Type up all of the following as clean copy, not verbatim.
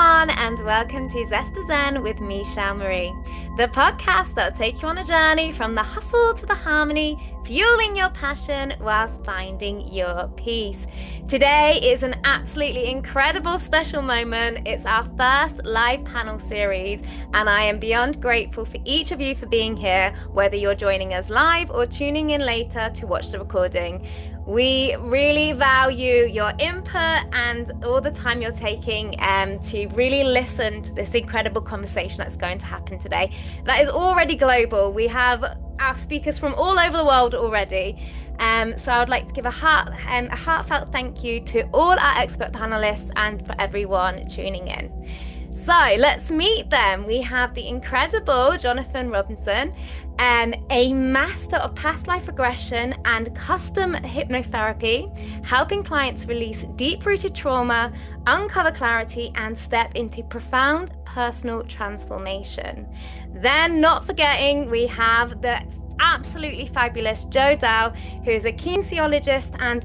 everyone, and welcome to Zest Zen with me, Shel Marie, the podcast that'll take you on a journey from the hustle to the harmony, fueling your passion whilst finding your peace. Today is an absolutely incredible special moment. It's our first live panel series, and I am beyond grateful for each of you for being here, whether you're joining us live or tuning in later to watch the recording. We really value your input and all the time you're taking to really listen to this incredible conversation that's going to happen today. That is already global. We have our speakers from all over the world already. So I would like to give a heartfelt thank you to all our expert panelists and for everyone tuning in. So let's meet them. We have the incredible Jonathan Robinson, a master of past life regression and custom hypnotherapy, helping clients release deep-rooted trauma, uncover clarity, and step into profound personal transformation. Then, not forgetting, we have the absolutely fabulous Dall, who is a kinesiologist and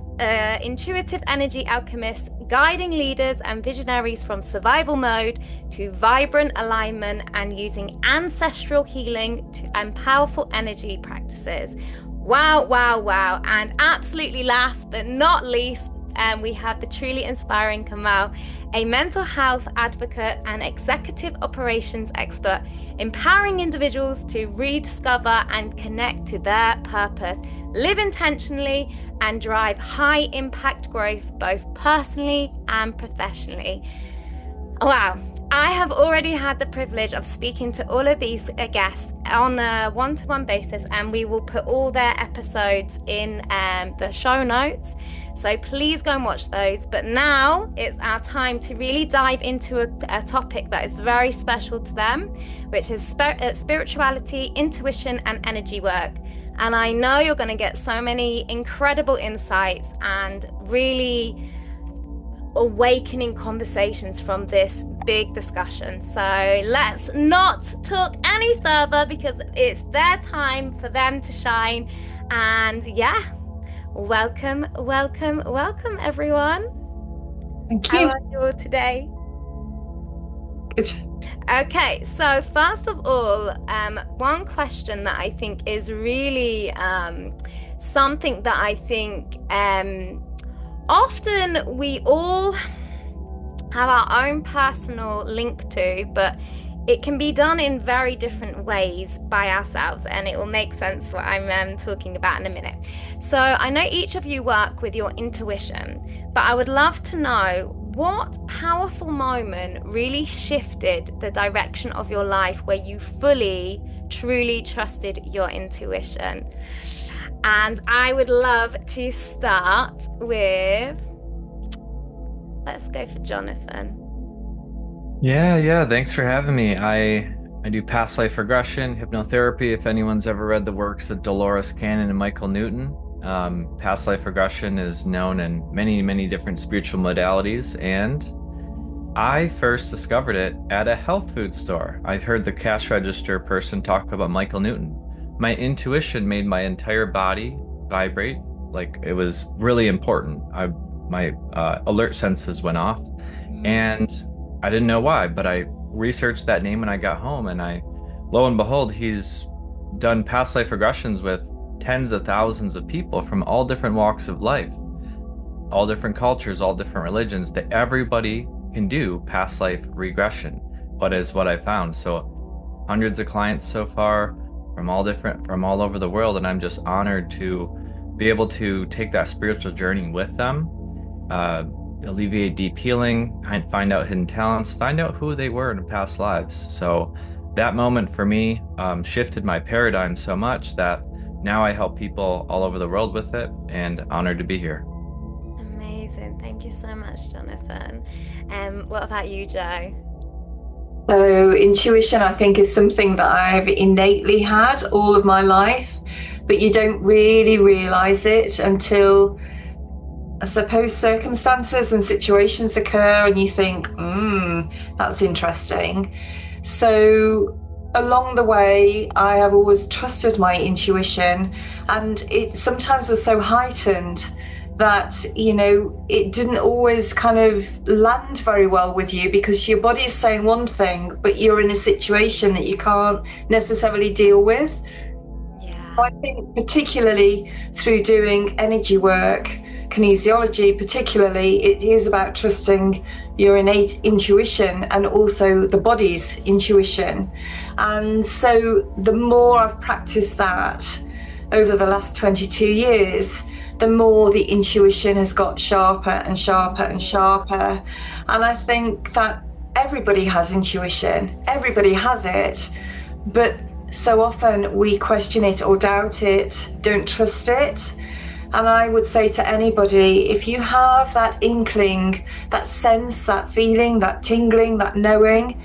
intuitive energy alchemist, guiding leaders and visionaries from survival mode to vibrant alignment and using ancestral healing and powerful energy practices. Wow. And absolutely last but not least, we have the truly inspiring Kamau, a mental health advocate and executive operations expert, empowering individuals to rediscover and connect to their purpose, live intentionally, and drive high impact growth both personally and professionally. Wow. I have already had the privilege of speaking to all of these guests on a one-to-one basis, and we will put all their episodes in the show notes. So please go and watch those. But now it's our time to really dive into a topic that is very special to them, which is spirituality, intuition, and energy work. And I know you're going to get so many incredible insights and really awakening conversations from this big discussion. So let's not talk any further because it's their time for them to shine. And yeah, welcome everyone. Thank you. How are you all today? Good. Okay, so first of all, one question that I think is really something that I think often we all have our own personal link to, but it can be done in very different ways by ourselves, and it will make sense what I'm talking about in a minute. So I know each of you work with your intuition, but I would love to know what powerful moment really shifted the direction of your life where you fully, truly trusted your intuition. And I would love to start with, let's go for Jonathan. Yeah. Thanks for having me. I do past life regression, hypnotherapy. If anyone's ever read the works of Dolores Cannon and Michael Newton, past life regression is known in many different spiritual modalities. And I first discovered it at a health food store. I heard the cash register person talk about Michael Newton. My intuition made my entire body vibrate like it was really important. My alert senses went off, and I didn't know why, but I researched that name when I got home, and lo and behold, he's done past life regressions with tens of thousands of people from all different walks of life, all different cultures, all different religions, that everybody can do past life regression. What I found. So hundreds of clients so far from all over the world, and I'm just honored to be able to take that spiritual journey with them, alleviate deep healing, find out hidden talents, find out who they were in past lives. So that moment for me shifted my paradigm so much that now I help people all over the world with it, and honored to be here. Amazing. Thank you so much, Jonathan. What about you, Njau? So intuition, I think, is something that I've innately had all of my life, but you don't really realize it until, I suppose, circumstances and situations occur and you think, that's interesting. So along the way, I have always trusted my intuition, and it sometimes was so heightened that, you know, it didn't always kind of land very well with you because your body is saying one thing, but you're in a situation that you can't necessarily deal with. Yeah. I think particularly through doing energy work, kinesiology particularly, it is about trusting your innate intuition and also the body's intuition. And so the more I've practiced that over the last 22 years, the more the intuition has got sharper and sharper and sharper. And I think that everybody has intuition, everybody has it, but so often we question it or doubt it, don't trust it. And I would say to anybody, if you have that inkling, that sense, that feeling, that tingling, that knowing,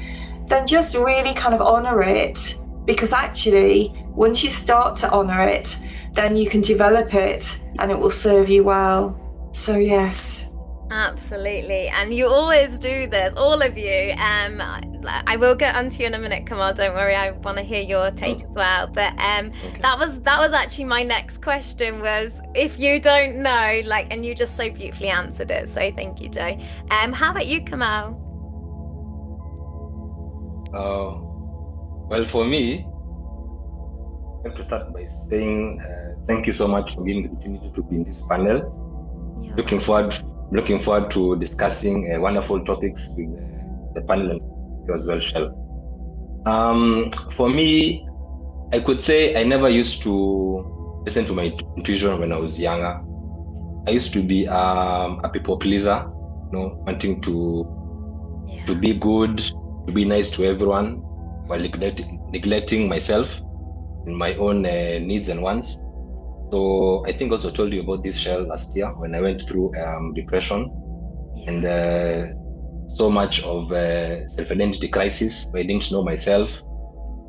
then just really kind of honor it. Because actually, once you start to honor it, then you can develop it and it will serve you well. So yes. Absolutely. And you always do this, all of you. I will get onto you in a minute, Kamau, don't worry, I want to hear your take as well. But that was actually my next question, was if you don't know, like, and you just so beautifully answered it. So thank you, Njau. How about you, Kamau? Well, for me, I have to start by saying thank you so much for giving the opportunity to be in this panel. Yeah. Looking forward to discussing wonderful topics with the panel and you as well, Shel. For me, I could say I never used to listen to my intuition when I was younger. I used to be a people pleaser, you know, wanting to be good, to be nice to everyone, while neglecting myself and my own needs and wants. So I think also told you about this, Shel, last year when I went through depression and so much of self-identity crisis where I didn't know myself.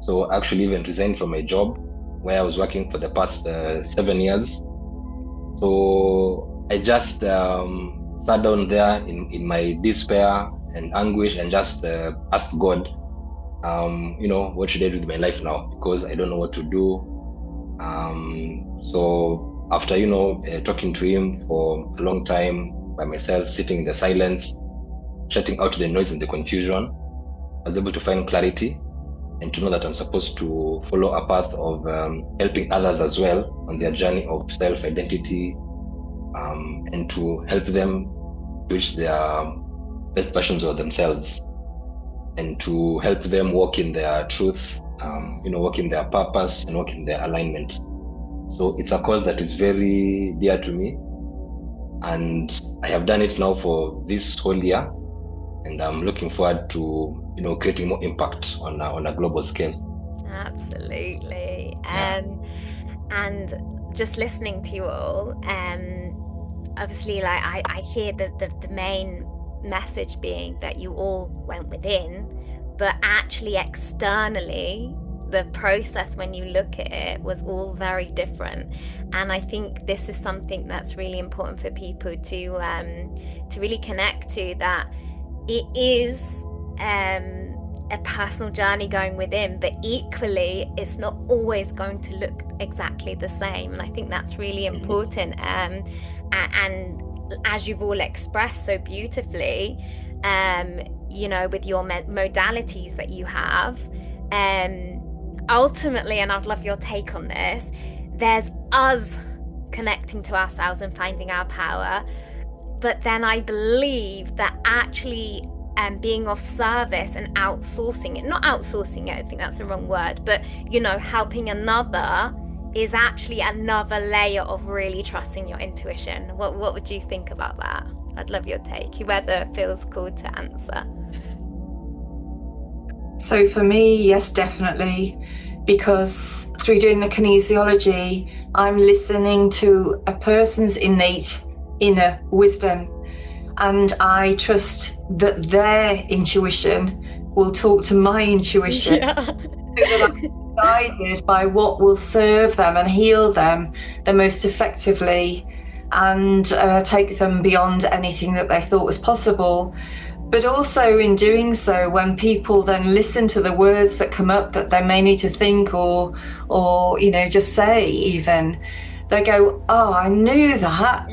So I actually even resigned from my job where I was working for the past 7 years. So I just sat down there in my despair and anguish and just asked God, you know, what should I do with my life now? Because I don't know what to do. So after, you know, talking to him for a long time by myself, sitting in the silence, shutting out the noise and the confusion, I was able to find clarity and to know that I'm supposed to follow a path of helping others as well on their journey of self-identity, and to help them reach their best versions of themselves and to help them walk in their truth, you know, walk in their purpose and walk in their alignment. So it's a cause that is very dear to me, and I have done it now for this whole year, and I'm looking forward to, you know, creating more impact on a global scale. Absolutely. And just listening to you all, obviously, like I hear the main message being that you all went within, but actually externally the process, when you look at it, was all very different. And I think this is something that's really important for people to really connect to, that it is a personal journey going within, but equally it's not always going to look exactly the same. And I think that's really important. And as you've all expressed so beautifully, you know, with your modalities that you have, ultimately, and I'd love your take on this, there's us connecting to ourselves and finding our power, but then I believe that actually being of service and outsourcing it, not outsourcing it, I think that's the wrong word, but, you know, helping another is actually another layer of really trusting your intuition. What would you think about that? I'd love your take, whoever feels called to answer. So for me, yes, definitely, because through doing the kinesiology, I'm listening to a person's innate inner wisdom, and I trust that their intuition will talk to my intuition. Yeah. So that I'm guided by what will serve them and heal them the most effectively, and take them beyond anything that they thought was possible. But also in doing so, when people then listen to the words that come up that they may need to think or you know, just say even, they go, oh, I knew that.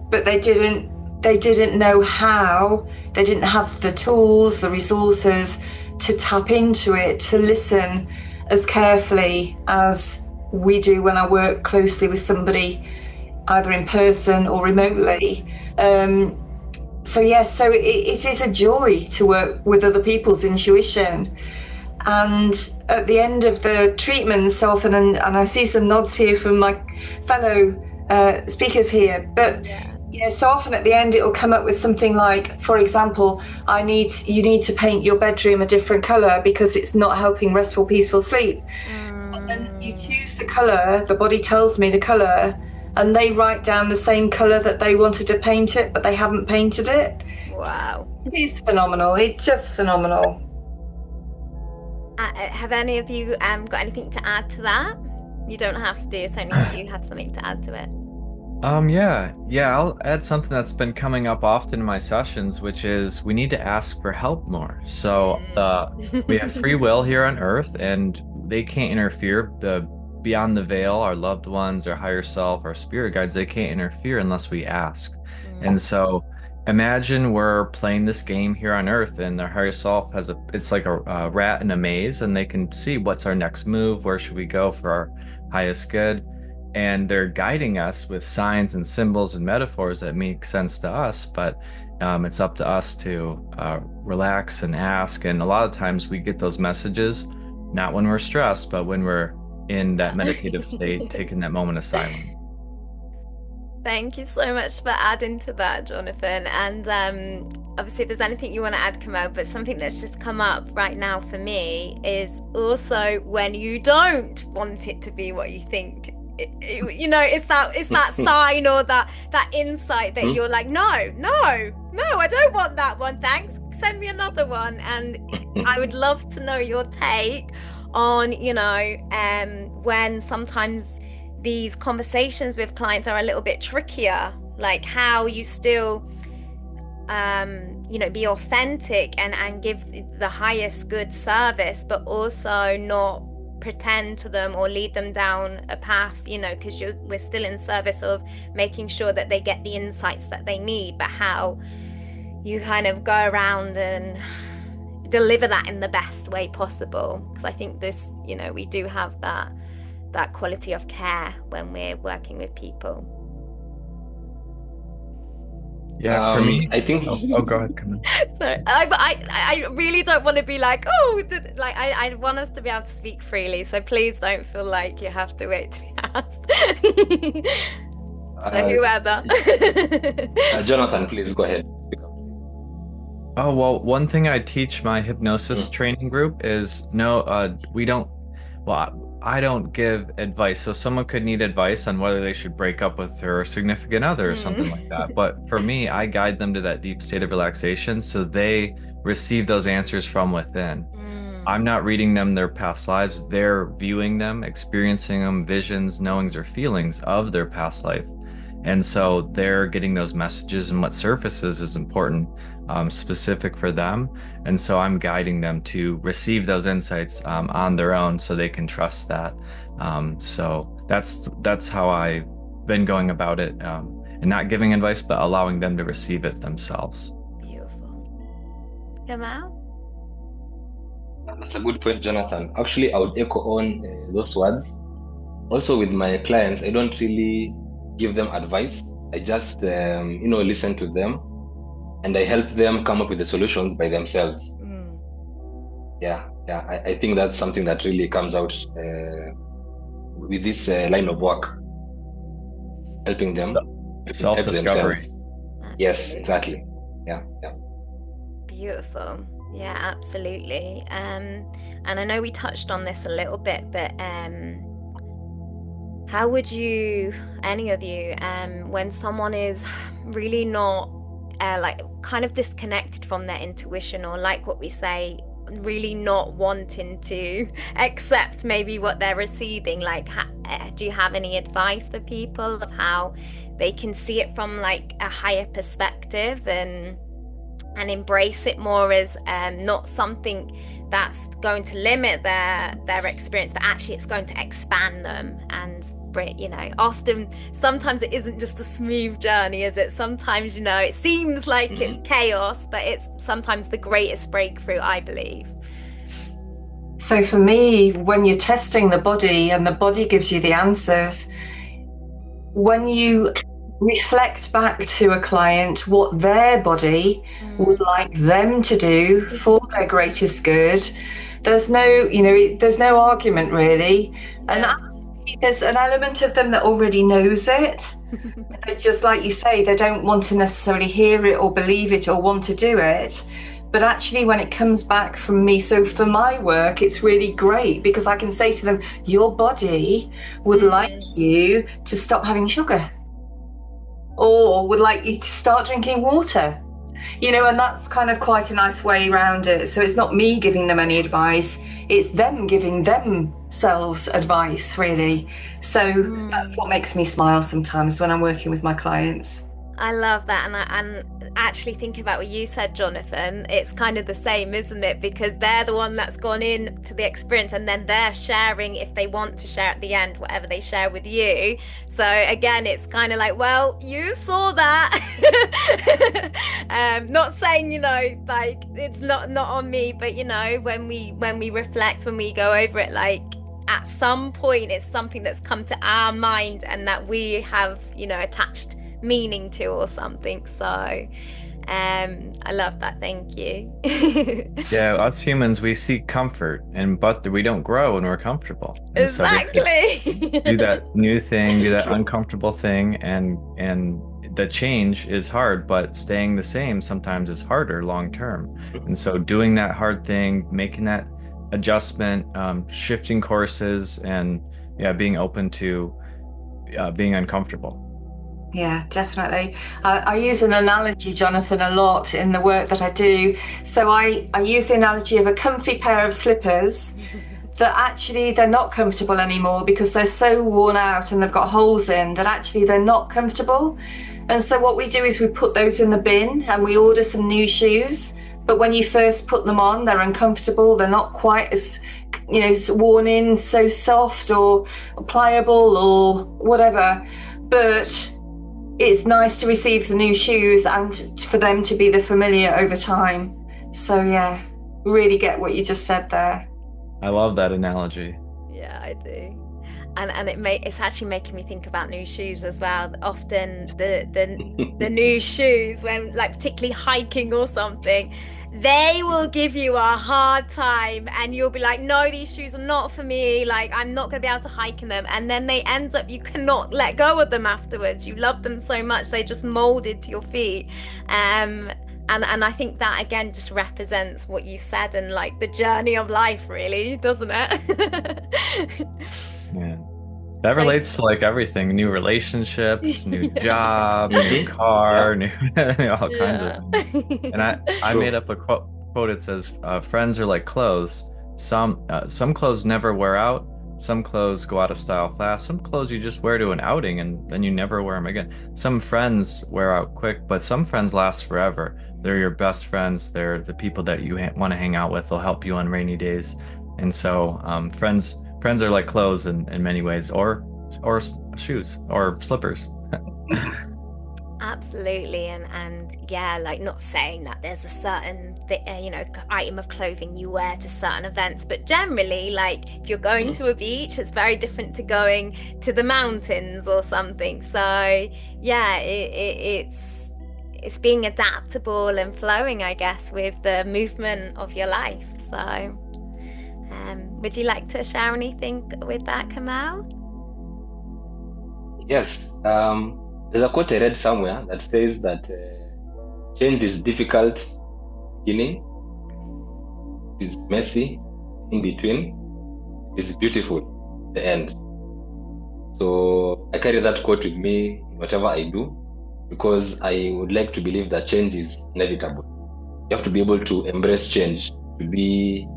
but they didn't know how. They didn't have the tools, the resources to tap into it, to listen as carefully as we do when I work closely with somebody, either in person or remotely. So it is a joy to work with other people's intuition. And at the end of the treatment, so often, and I see some nods here from my fellow speakers here, but so often at the end it'll come up with something like, for example, you need to paint your bedroom a different colour because it's not helping restful, peaceful sleep. And then you choose the colour, the body tells me the colour, and they write down the same colour that they wanted to paint it, but they haven't painted it. Wow. It is phenomenal. It's just phenomenal. Have any of you got anything to add to that? You don't have to, it's only if you have something to add to it. Yeah, I'll add something that's been coming up often in my sessions, which is we need to ask for help more. So we have free will here on Earth, and they can't interfere. Beyond the veil, our loved ones, our higher self, our spirit guides, they can't interfere unless we ask. And so imagine we're playing this game here on Earth, and their higher self it's like a rat in a maze, and they can see what's our next move, where should we go for our highest good. And they're guiding us with signs and symbols and metaphors that make sense to us, but it's up to us to relax and ask. And a lot of times we get those messages, not when we're stressed, but when we're in that meditative state, taking that moment of silence. Thank you so much for adding to that, Jonathan. And obviously, if there's anything you want to add, Kamau, but something that's just come up right now for me is also when you don't want it to be what you think. It's that sign or that insight that you're like, no, I don't want that one, thanks, send me another one. And I would love to know your take on when sometimes these conversations with clients are a little bit trickier, like how you still be authentic and give the highest good service, but also not pretend to them or lead them down a path, because we're still in service of making sure that they get the insights that they need, but how you kind of go around and deliver that in the best way possible. Because I think this, we do have that quality of care when we're working with people. Yeah, for me, I think. Oh, go ahead, Kamau. So I really don't want to be like, I want us to be able to speak freely. So please don't feel like you have to wait to be asked. So whoever. Jonathan, please go ahead. Oh, well, one thing I teach my hypnosis training group is I don't give advice. So someone could need advice on whether they should break up with their significant other or something like that. But for me, I guide them to that deep state of relaxation so they receive those answers from within. I'm not reading them their past lives. They're viewing them, experiencing them, visions, knowings, or feelings of their past life. And so they're getting those messages, and what surfaces is important, specific for them. And so I'm guiding them to receive those insights on their own so they can trust that. So that's how I've been going about it, and not giving advice, but allowing them to receive it themselves. Beautiful. Kamau? That's a good point, Jonathan. Actually, I would echo on those words. Also, with my clients, I don't really give them advice. I just, listen to them, and I help them come up with the solutions by themselves. Yeah. I think that's something that really comes out with this line of work, helping them self-discovery. Yes, exactly. Yeah. Beautiful. Yeah, absolutely. And I know we touched on this a little bit, but how would you, any of you, when someone is really not kind of disconnected from their intuition, or like what we say, really not wanting to accept maybe what they're receiving, do you have any advice for people of how they can see it from like a higher perspective and embrace it more as not something that's going to limit their experience, but actually it's going to expand them and bring, sometimes it isn't just a smooth journey, is it? Sometimes, it seems like it's chaos, but it's sometimes the greatest breakthrough, I believe. So for me, when you're testing the body and the body gives you the answers, when you reflect back to a client what their body would like them to do for their greatest good, there's no argument really. And there's an element of them that already knows it. Just like you say, they don't want to necessarily hear it or believe it or want to do it. But actually, when it comes back from me, so for my work, it's really great because I can say to them, your body would like you to stop having sugar, or would like you to start drinking water, and that's kind of quite a nice way around it. So it's not me giving them any advice, it's them giving themselves advice, really. So that's what makes me smile sometimes when I'm working with my clients. I love that. And actually thinking about what you said, Jonathan, it's kind of the same, isn't it? Because they're the one that's gone in to the experience, and then they're sharing, if they want to share at the end, whatever they share with you. So again, it's kind of like, well, you saw that. Not saying, like it's not on me, but when we reflect, when we go over it, like at some point it's something that's come to our mind and that we have, attached meaning to or something. So I love that. Thank you. Yeah, us humans, we seek comfort, but we don't grow when we're comfortable. And exactly. So do that new thing, do that uncomfortable thing, and the change is hard, but staying the same sometimes is harder long term. And so doing that hard thing, making that adjustment, shifting courses, and being open to being uncomfortable. Yeah, definitely. I use an analogy, Jonathan, a lot in the work that I do. So I use the analogy of a comfy pair of slippers that actually they're not comfortable anymore because they're so worn out and they've got holes in that actually they're not comfortable. And so what we do is we put those in the bin and we order some new shoes. But when you first put them on, they're uncomfortable. They're not quite as, worn in, so soft or pliable or whatever. But it's nice to receive the new shoes and for them to be the familiar over time. So yeah, really get what you just said there. I love that analogy. Yeah, I do. And it's actually making me think about new shoes as well. Often the new shoes, when like particularly hiking or something, they will give you a hard time and you'll be like, no, these shoes are not for me, like I'm not going to be able to hike in them, and then they end up, you cannot let go of them afterwards. You love them so much, they just molded to your feet. And I think that again just represents what you said and like the journey of life, really, doesn't it? Yeah. That relates to like everything, new relationships, new job, new car, new all kinds of things. And I made up a quote. It says, friends are like clothes. Some clothes never wear out. Some clothes go out of style fast. Some clothes you just wear to an outing and then you never wear them again. Some friends wear out quick, but some friends last forever. They're your best friends. They're the people that you want to hang out with. They'll help you on rainy days. And so friends are like clothes in many ways, or shoes or slippers. Absolutely. And yeah, like not saying that there's a certain item of clothing you wear to certain events, but generally, like if you're going to a beach, it's very different to going to the mountains or something. So yeah, it's being adaptable and flowing, I guess, with the movement of your life. So would you like to share anything with that, Kamau? Yes. There's a quote I read somewhere that says that change is difficult beginning, it is messy in between, it is beautiful the end. So I carry that quote with me in whatever I do, because I would like to believe that change is inevitable. You have to be able to embrace change, to be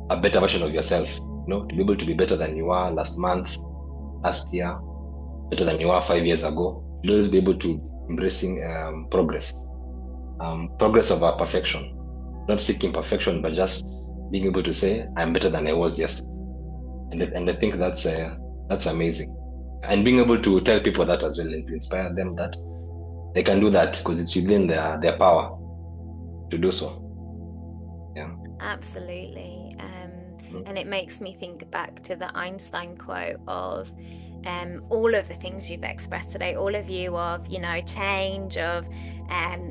a better version of yourself, to be able to be better than you were last month, last year, better than you were 5 years ago. You'll always be able to embracing progress over perfection, not seeking perfection, but just being able to say, I'm better than I was yesterday. And I think that's amazing. And being able to tell people that as well, and to inspire them that they can do that because it's within their power to do so. Yeah. Absolutely. And it makes me think back to the Einstein quote of all of the things you've expressed today, all of you, of, you know, change, of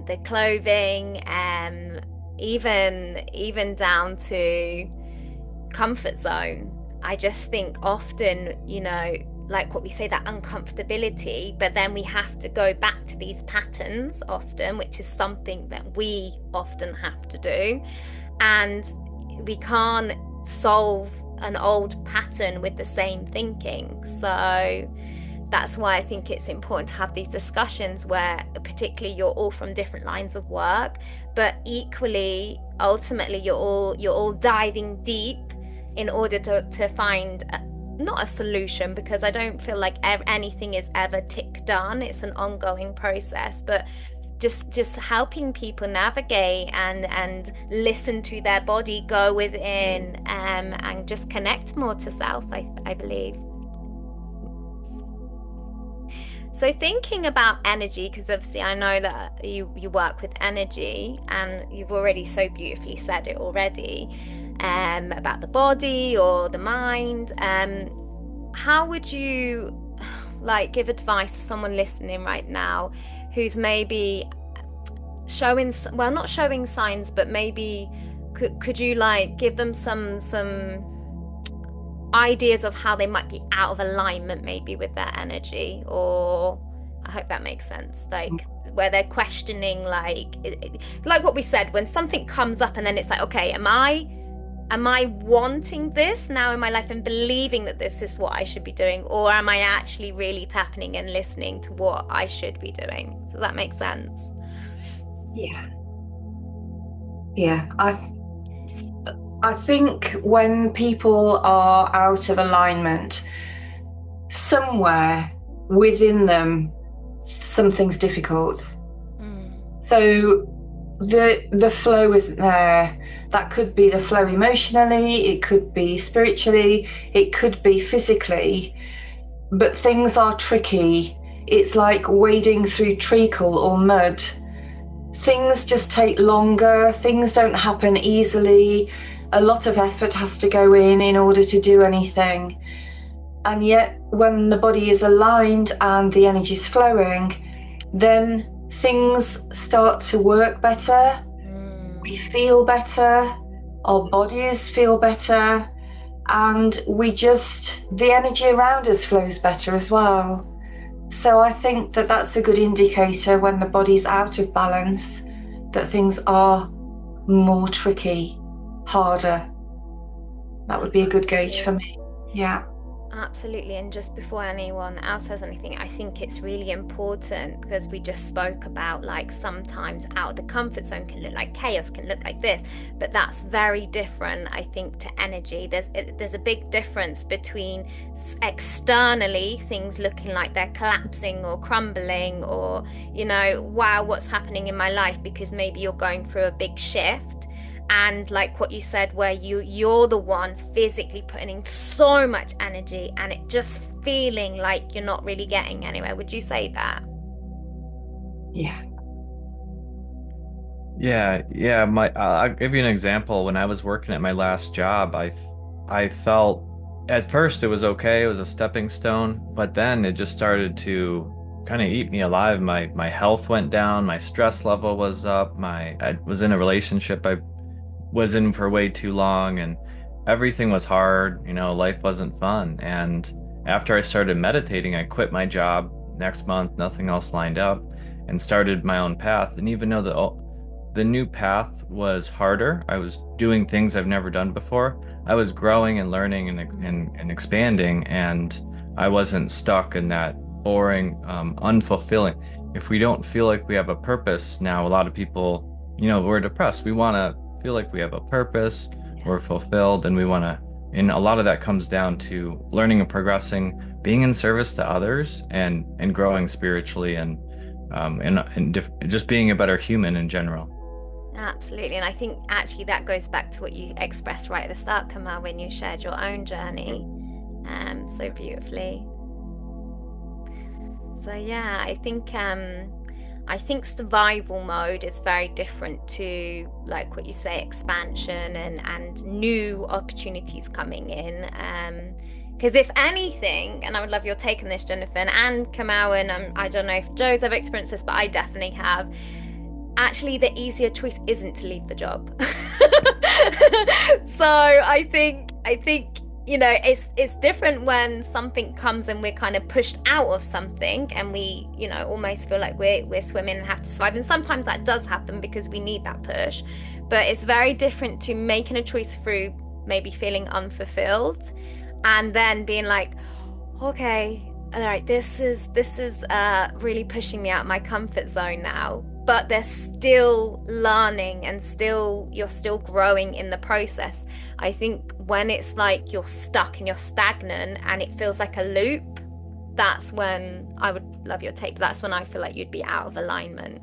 the clothing, even down to comfort zone. I just think often, you know, like what we say, that uncomfortability, but then we have to go back to these patterns often, which is something that we often have to do. And we can't solve an old pattern with the same thinking. So that's why I think it's important to have these discussions where particularly you're all from different lines of work, but equally, ultimately, you're all diving deep in order to find not a solution, because I don't feel like anything is ever tick done. It's an ongoing process, but just helping people navigate and listen to their body, go within, and just connect more to self, I believe. So thinking about energy, because obviously I know that you work with energy, and you've already so beautifully said it already, about the body or the mind. How would you like give advice to someone listening right now who's maybe showing, well, not showing signs, but maybe could you like give them some ideas of how they might be out of alignment maybe with their energy? Or I hope that makes sense, like where they're questioning, like what we said, when something comes up and then it's like, okay, am I wanting this now in my life and believing that this is what I should be doing, or am I actually really tapping and listening to what I should be doing? Does that make sense? Yeah, I think when people are out of alignment, somewhere within them, something's difficult. So the flow isn't there. That could be the flow emotionally, it could be spiritually, it could be physically, but things are tricky. It's like wading through treacle or mud. Things just take longer, things don't happen easily. A lot of effort has to go in order to do anything. And yet when the body is aligned and the energy is flowing, then things start to work better. We feel better, our bodies feel better, and the energy around us flows better as well. So I think that that's a good indicator when the body's out of balance, that things are more tricky, harder. That would be a good gauge for me. Yeah. Absolutely. And just before anyone else says anything, I think it's really important, because we just spoke about, like, sometimes out of the comfort zone can look like chaos, can look like this, but that's very different, I think, to energy. There's a big difference between externally things looking like they're collapsing or crumbling, or, you know, wow, what's happening in my life, because maybe you're going through a big shift. And like what you said, where you're the one physically putting in so much energy and it just feeling like you're not really getting anywhere. Would you say that? Yeah. I'll give you an example. When I was working at my last job, I felt at first it was okay, it was a stepping stone, but then it just started to kind of eat me alive. My health went down, my stress level was up, I was in a relationship I was in for way too long, and everything was hard, you know, life wasn't fun. And after I started meditating, I quit my job next month, nothing else lined up, and started my own path. And even though the new path was harder, I was doing things I've never done before, I was growing and learning and expanding, and I wasn't stuck in that boring, unfulfilling. If we don't feel like we have a purpose now, a lot of people, you know, we're depressed. We want to feel like we have a purpose, we're fulfilled, and we want to, and a lot of that comes down to learning and progressing, being in service to others, and growing spiritually, and just being a better human in general. Absolutely. And I think actually that goes back to what you expressed right at the start, Kamau, when you shared your own journey so beautifully. So yeah, I think survival mode is very different to, like what you say, expansion and new opportunities coming in. Because if anything, and I would love your take on this, Jennifer and Kamau, and I don't know if Joe's ever experienced this, but I definitely have. Actually, the easier choice isn't to leave the job. So I think it's different when something comes and we're kind of pushed out of something, and we almost feel like we're swimming and have to survive. And sometimes that does happen because we need that push. But it's very different to making a choice through maybe feeling unfulfilled, and then being like, okay, all right, this is really pushing me out of my comfort zone now. But they're still learning, and you're still growing in the process. I think when it's like you're stuck and you're stagnant and it feels like a loop, that's when I would love your take. But that's when I feel like you'd be out of alignment.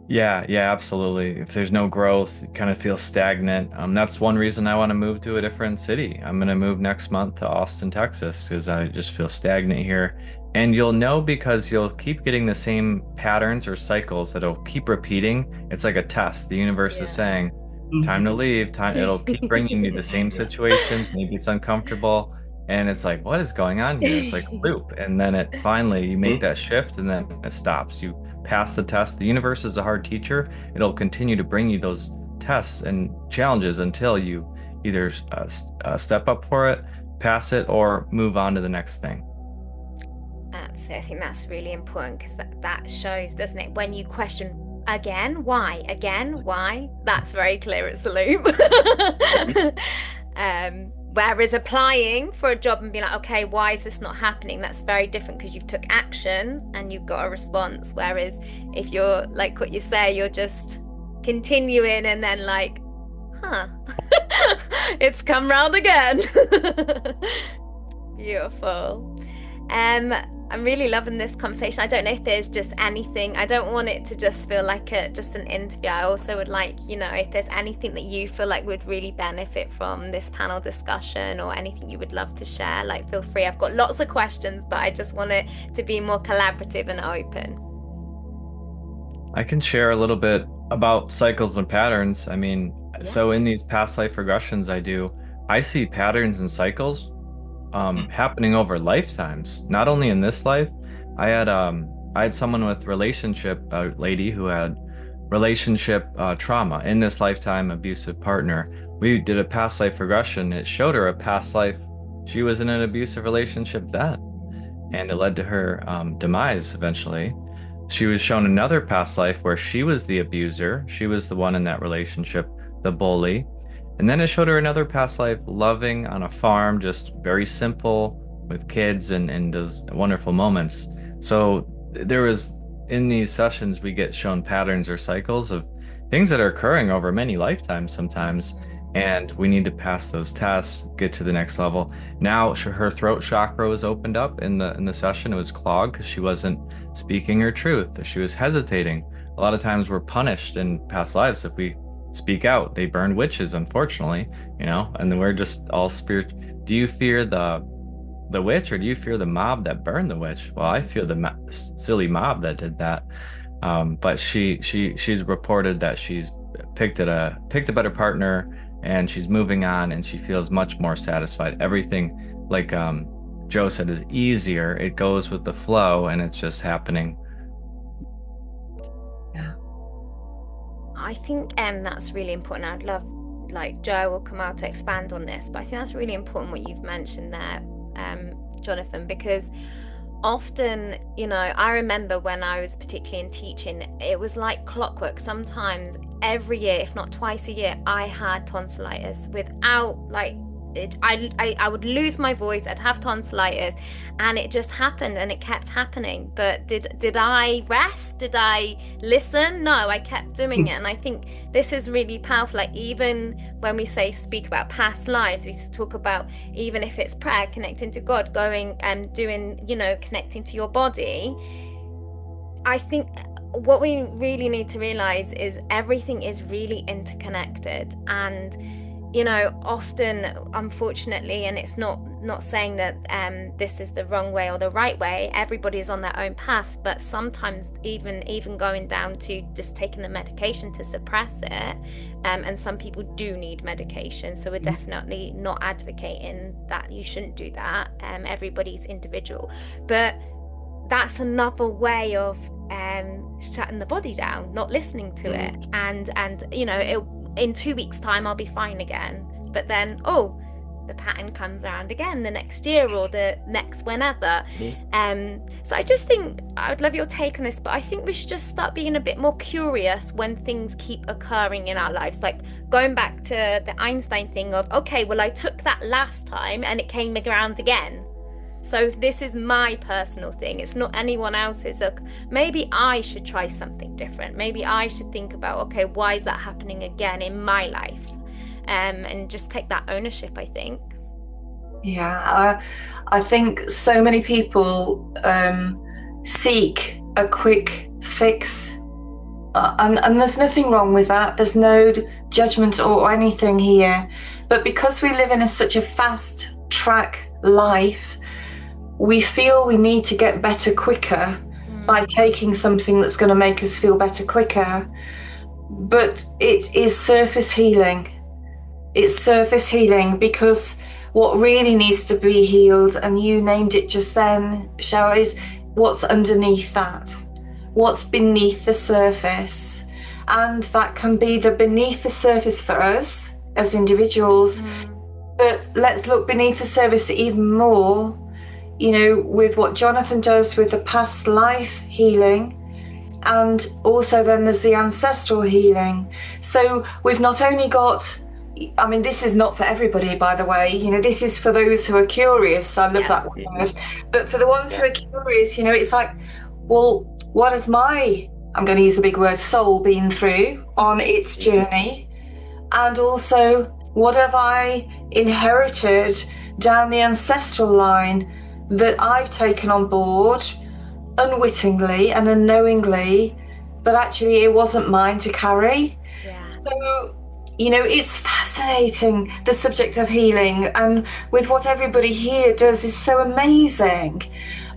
Yeah, absolutely. If there's no growth, it kind of feels stagnant. That's one reason I want to move to a different city. I'm going to move next month to Austin, Texas, because I just feel stagnant here. And you'll know because you'll keep getting the same patterns or cycles that'll keep repeating. It's like a test. The universe is saying, time to leave, it'll keep bringing you the same situations. Maybe it's uncomfortable. And it's like, what is going on here? It's like a loop. And then it finally, you make that shift and then it stops. You pass the test. The universe is a hard teacher. It'll continue to bring you those tests and challenges until you either step up for it, pass it, or move on to the next thing. So I think that's really important, because that shows, doesn't it, when you question again, why, that's very clear it's a loop. Whereas applying for a job and being like, okay, why is this not happening? That's very different, because you've took action and you've got a response. Whereas if you're like what you say, you're just continuing and then like, it's come round again. Beautiful. I'm really loving this conversation. I don't know if there's just anything, I don't want it to just feel like just an interview. I also would like, if there's anything that you feel like would really benefit from this panel discussion, or anything you would love to share, like feel free. I've got lots of questions, but I just want it to be more collaborative and open. I can share a little bit about cycles and patterns. I mean, so in these past life regressions I see patterns and cycles happening over lifetimes, not only in this life. I had someone with a lady who had relationship trauma in this lifetime, abusive partner. We did a past life regression. It showed her a past life. She was in an abusive relationship then, and it led to her demise eventually. She was shown another past life where she was the abuser. She was the one in that relationship, the bully. And then it showed her another past life loving on a farm, just very simple with kids and those wonderful moments. So in these sessions, we get shown patterns or cycles of things that are occurring over many lifetimes sometimes. And we need to pass those tests, get to the next level. Now her throat chakra was opened up in the session. It was clogged because she wasn't speaking her truth. She was hesitating. A lot of times we're punished in past lives if we speak out. They burned witches, unfortunately, and then we're just all spirit. Do you fear the witch, or do you fear the mob that burned the witch? Well, I fear the silly mob that did that. But she's reported that she's picked a better partner, and she's moving on, and she feels much more satisfied. Everything, like Joe said, is easier. It goes with the flow, and it's just happening. I think that's really important. I'd love like Joe or Kamau to expand on this, but I think that's really important what you've mentioned there, Jonathan, because often, I remember when I was particularly in teaching, it was like clockwork. Sometimes every year, if not twice a year, I had tonsillitis without I would lose my voice. I'd have tonsillitis, and it just happened, and it kept happening. But did I rest? Did I listen? No, I kept doing it. And I think this is really powerful. Like, even when we speak about past lives, we talk about, even if it's prayer, connecting to God, going and doing, connecting to your body. I think what we really need to realize is everything is really interconnected. And often, unfortunately, and it's not saying that this is the wrong way or the right way, everybody's on their own path, but sometimes even going down to just taking the medication to suppress it, and some people do need medication, so we're definitely not advocating that you shouldn't do that. Everybody's individual, but that's another way of shutting the body down, not listening to it, and in 2 weeks' time I'll be fine again. But then, the pattern comes around again the next year or the next whenever. So I just think I would love your take on this, but I think we should just start being a bit more curious when things keep occurring in our lives. Like going back to the Einstein thing of, okay, well, I took that last time and it came around again. So this is my personal thing. It's not anyone else's. Look, maybe I should try something different. Maybe I should think about, okay, why is that happening again in my life? And just take that ownership, I think. Yeah, I think so many people seek a quick fix. And there's nothing wrong with that. There's no judgment or anything here. But because we live in such a fast track life, we feel we need to get better quicker by taking something that's going to make us feel better quicker. But it is surface healing. It's surface healing, because what really needs to be healed, and you named it just then, Shel, is what's underneath that. What's beneath the surface. And that can be the beneath the surface for us as individuals. But let's look beneath the surface even more, with what Jonathan does with the past life healing. And also then there's the ancestral healing. So we've not only got, this is not for everybody, by the way, this is for those who are curious. I love that word. But for the ones who are curious, it's like, well, what has my, I'm going to use a big word, soul been through on its journey? And also, what have I inherited down the ancestral line that I've taken on board unwittingly and unknowingly, but actually it wasn't mine to carry? So, it's fascinating, the subject of healing, and with what everybody here does is so amazing.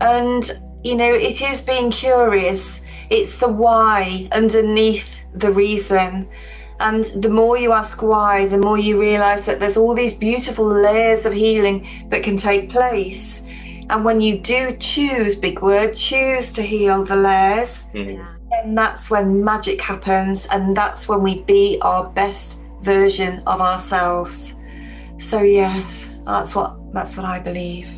And, it is being curious. It's the why underneath the reason. And the more you ask why, the more you realize that there's all these beautiful layers of healing that can take place. And when you do choose, big word, choose to heal the layers, then that's when magic happens, and that's when we be our best version of ourselves. So yes, that's what I believe.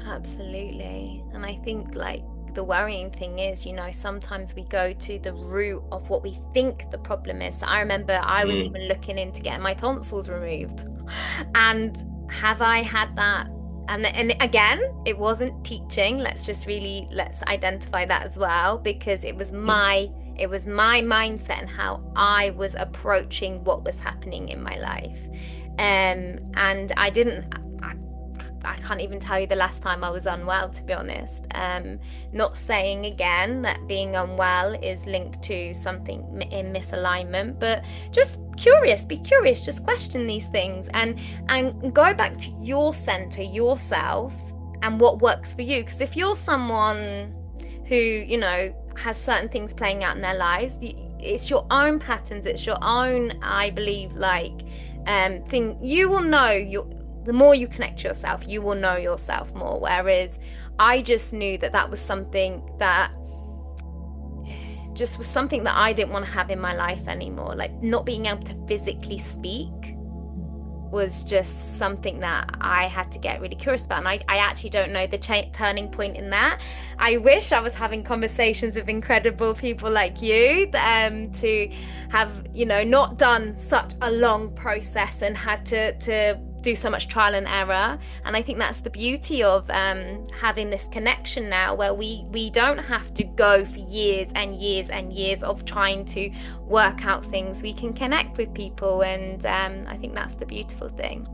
Absolutely. And I think the worrying thing is, sometimes we go to the root of what we think the problem is. So I remember I was even looking into getting my tonsils removed, and have I had that? And again, it wasn't teaching. Let's identify that as well, because it was my mindset and how I was approaching what was happening in my life. And I can't even tell you the last time I was unwell, to be honest. Not saying again that being unwell is linked to something in misalignment, but just be curious, just question these things and go back to your center, yourself, and what works for you. Because if you're someone who, has certain things playing out in their lives, it's your own patterns, it's your own, I believe, thing. You will know the more you connect to yourself, you will know yourself more. Whereas I just knew that was something that just was something that I didn't want to have in my life anymore. Not being able to physically speak was just something that I had to get really curious about. And I actually don't know the turning point in that. I wish I was having conversations with incredible people like you, to have, not done such a long process and had to do so much trial and error. And I think that's the beauty of having this connection now, where we don't have to go for years and years and years of trying to work out things. We can connect with people, and I think that's the beautiful thing.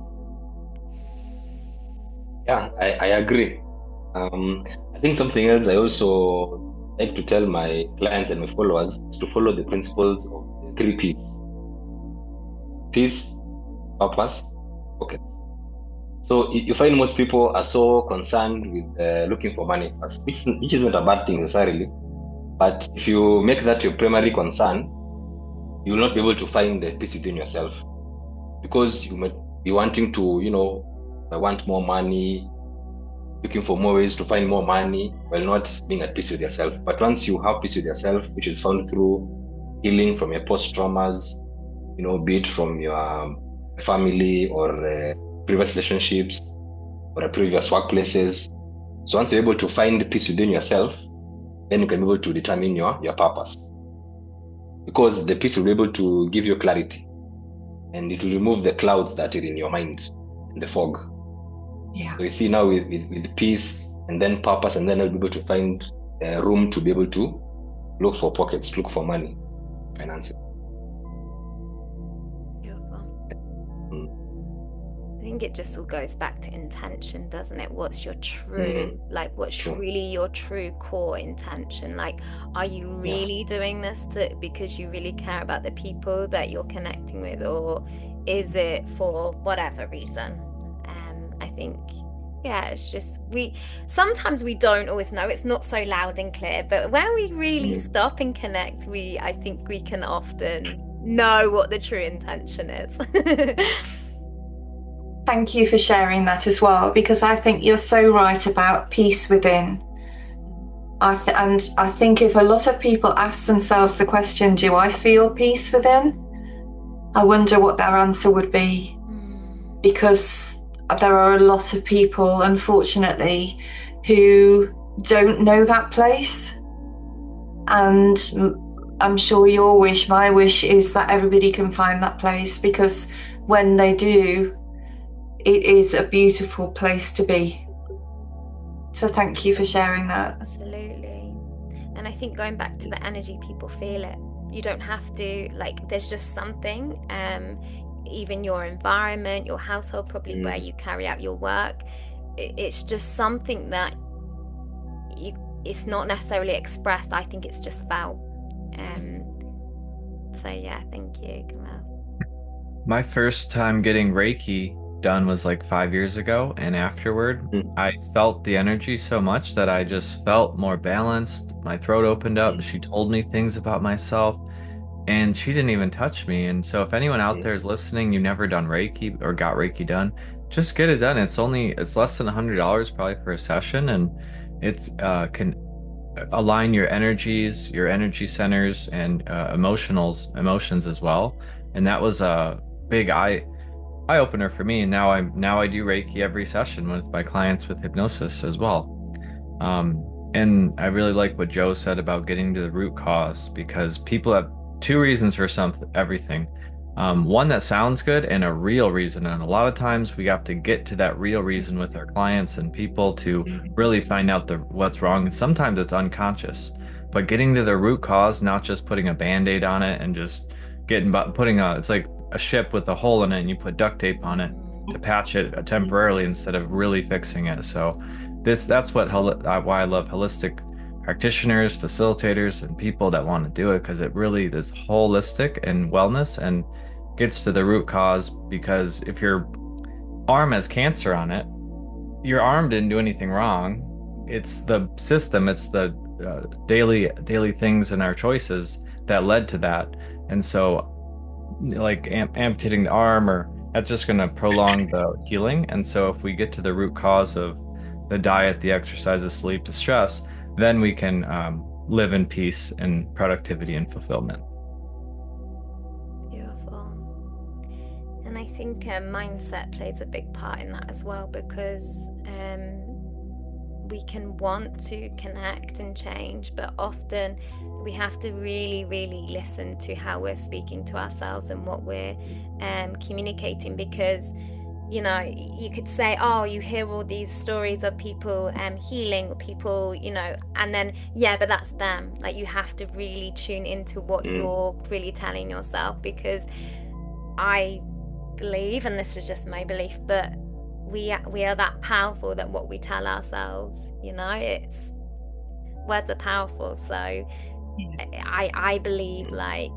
Yeah, I agree. I think something else I also like to tell my clients and my followers is to follow the principles of the three P's: peace, purpose, pockets. So you find most people are so concerned with looking for money first, which is not a bad thing necessarily. But if you make that your primary concern, you will not be able to find the peace within yourself, because you might be wanting to, I want more money, looking for more ways to find more money while not being at peace with yourself. But once you have peace with yourself, which is found through healing from your post traumas, be it from your family or previous relationships or previous workplaces. So once you're able to find peace within yourself, then you can be able to determine your purpose. Because the peace will be able to give you clarity, and it will remove the clouds that are in your mind, in the fog. Yeah. So you see now with peace and then purpose, and then I'll be able to find room to be able to look for pockets, look for money, finances. I think it just all goes back to intention, doesn't it? What's your true, what's really your true core intention? Like, are you really doing this because you really care about the people that you're connecting with, or is it for whatever reason? I think, it's just, sometimes we don't always know. It's not so loud and clear, but when we really stop and connect, I think we can often know what the true intention is. Thank you for sharing that as well, because I think you're so right about peace within. And I think if a lot of people ask themselves the question, do I feel peace within? I wonder what their answer would be, because there are a lot of people, unfortunately, who don't know that place. And I'm sure your wish, my wish, is that everybody can find that place, because when they do, it is a beautiful place to be. So thank you for sharing that. Absolutely. And I think going back to the energy, people feel it. You don't have to, there's just something, even your environment, your household, probably where you carry out your work, it's just something that it's not necessarily expressed. I think it's just felt. So yeah, thank you, Kamau. My first time getting Reiki done was 5 years ago, and afterward I felt the energy so much that I just felt more balanced. My throat opened up. She told me things about myself, and she didn't even touch me. And so if anyone out there is listening, you've never done Reiki or got Reiki done, just get it done. It's less than $100 probably for a session, and it's can align your energies, your energy centers, and emotions as well. And that was a big eye opener for me. And now I do Reiki every session with my clients with hypnosis as well. And I really like what Joe said about getting to the root cause, because people have two reasons for everything. One that sounds good and a real reason. And a lot of times we have to get to that real reason with our clients and people to really find out what's wrong. And sometimes it's unconscious, but getting to the root cause, not just putting a Band-Aid on it and just it's like a ship with a hole in it and you put duct tape on it to patch it temporarily instead of really fixing it. So that's why I love holistic practitioners, facilitators, and people that want to do it, because it really is holistic and wellness and gets to the root cause. Because if your arm has cancer on it, your arm didn't do anything wrong. It's the system, it's the daily things and our choices that led to that. And so amputating the arm, or that's just going to prolong the healing. And so if we get to the root cause of the diet, the exercise, the sleep, the stress, then we can live in peace and productivity and fulfillment. Beautiful. And I think mindset plays a big part in that as well, because we can want to connect and change, but often we have to really, really listen to how we're speaking to ourselves and what we're communicating. Because you could say, oh, you hear all these stories of people healing, or people, and then, but that's them. You have to really tune into what you're really telling yourself, because I believe, and this is just my belief, but we are that powerful that what we tell ourselves, it's Words are powerful. So I believe, like,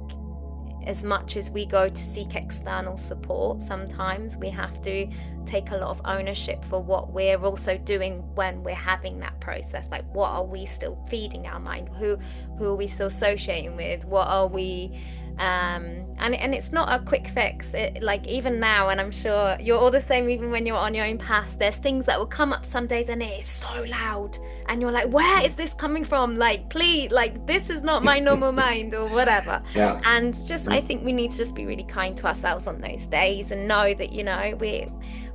as much as we go to seek external support, sometimes we have to take a lot of ownership for what we're also doing when we're having that process. Like, what are we still feeding our mind? Who are we still associating with? What are we and it's not a quick fix. Like, even now, and I'm sure you're all the same, even when you're on your own path, there's things that will come up some days and it is so loud and you're like, where is this coming from? Like, please, like, this is not my normal mind, or whatever. Yeah. And just, I think we need to just be really kind to ourselves on those days and know that, you know,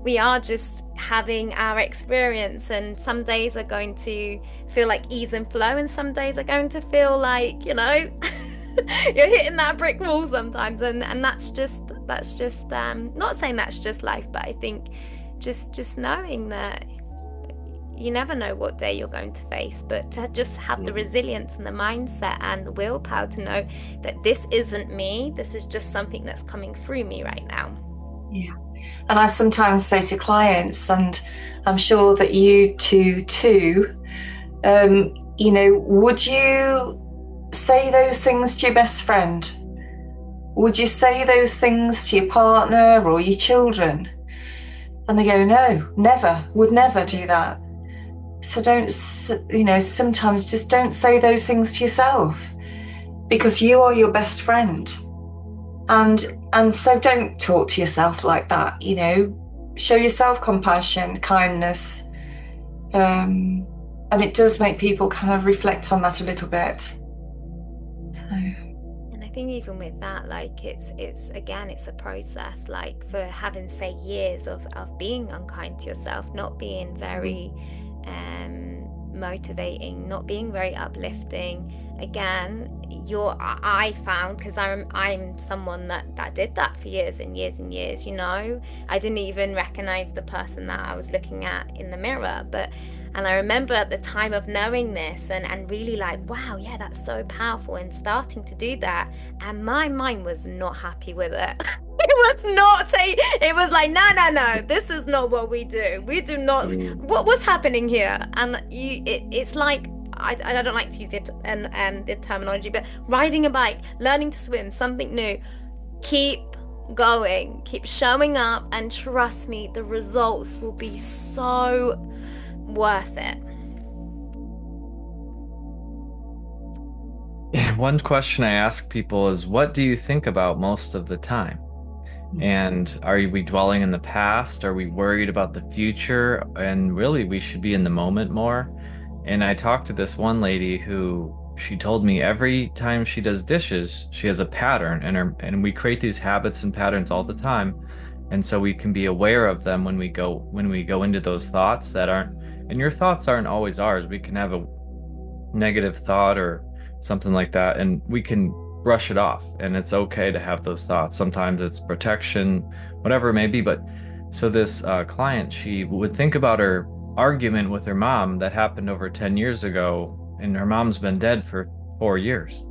we are just having our experience, and some days are going to feel like ease and flow, and some days are going to feel like, you know, you're hitting that brick wall sometimes, and that's just not saying that's just life, but I think just knowing that you never know what day you're going to face, but to just have the resilience and the mindset and the willpower to know that this isn't me, this is just something that's coming through me right now. Yeah. And I sometimes say to clients, and I'm sure that you too, you know, would you say those things to your best friend? Would you say those things to your partner or your children? And they go, no, never, would never do that. So don't, you know, sometimes just don't say those things to yourself, because you are your best friend. And so don't talk to yourself like that, you know, show yourself compassion, kindness. And it does make people kind of reflect on that a little bit. So. And I think even with that, like, it's again, it's a process, like, for having, say, years of being unkind to yourself, not being very motivating, not being very uplifting. Again, I found, because I'm someone that did that for years and years and years, you know. I didn't even recognize the person that I was looking at in the mirror, and I remember at the time of knowing this and really like, wow, yeah, that's so powerful, and starting to do that, and my mind was not happy with it. It was like, no, this is not what we do. We do not, what's happening here? And it's like, I don't like to use the terminology, but riding a bike, learning to swim, something new. Keep going, keep showing up, and trust me, the results will be so worth it. One question I ask people is, what do you think about most of the time? And are we dwelling in the past? Are we worried about the future? And really, we should be in the moment more. And I talked to this one lady who, she told me every time she does dishes, she has a pattern, and we create these habits and patterns all the time. And so we can be aware of them when we go into those thoughts that aren't, and your thoughts aren't always ours. We can have a negative thought or something like that, and we can brush it off, and it's okay to have those thoughts. Sometimes it's protection, whatever it may be. But so this client, she would think about her argument with her mom that happened over 10 years ago, and her mom's been dead for 4 years.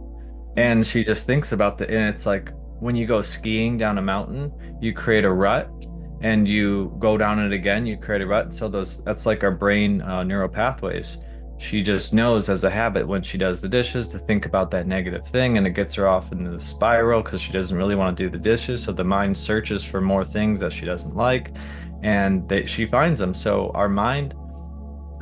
And she just thinks about and it's like when you go skiing down a mountain, you create a rut, and you go down it again, you create a rut. So that's like our brain neural pathways. She just knows as a habit when she does the dishes to think about that negative thing, and it gets her off into the spiral because she doesn't really want to do the dishes. So the mind searches for more things that she doesn't like, and she finds them. So our mind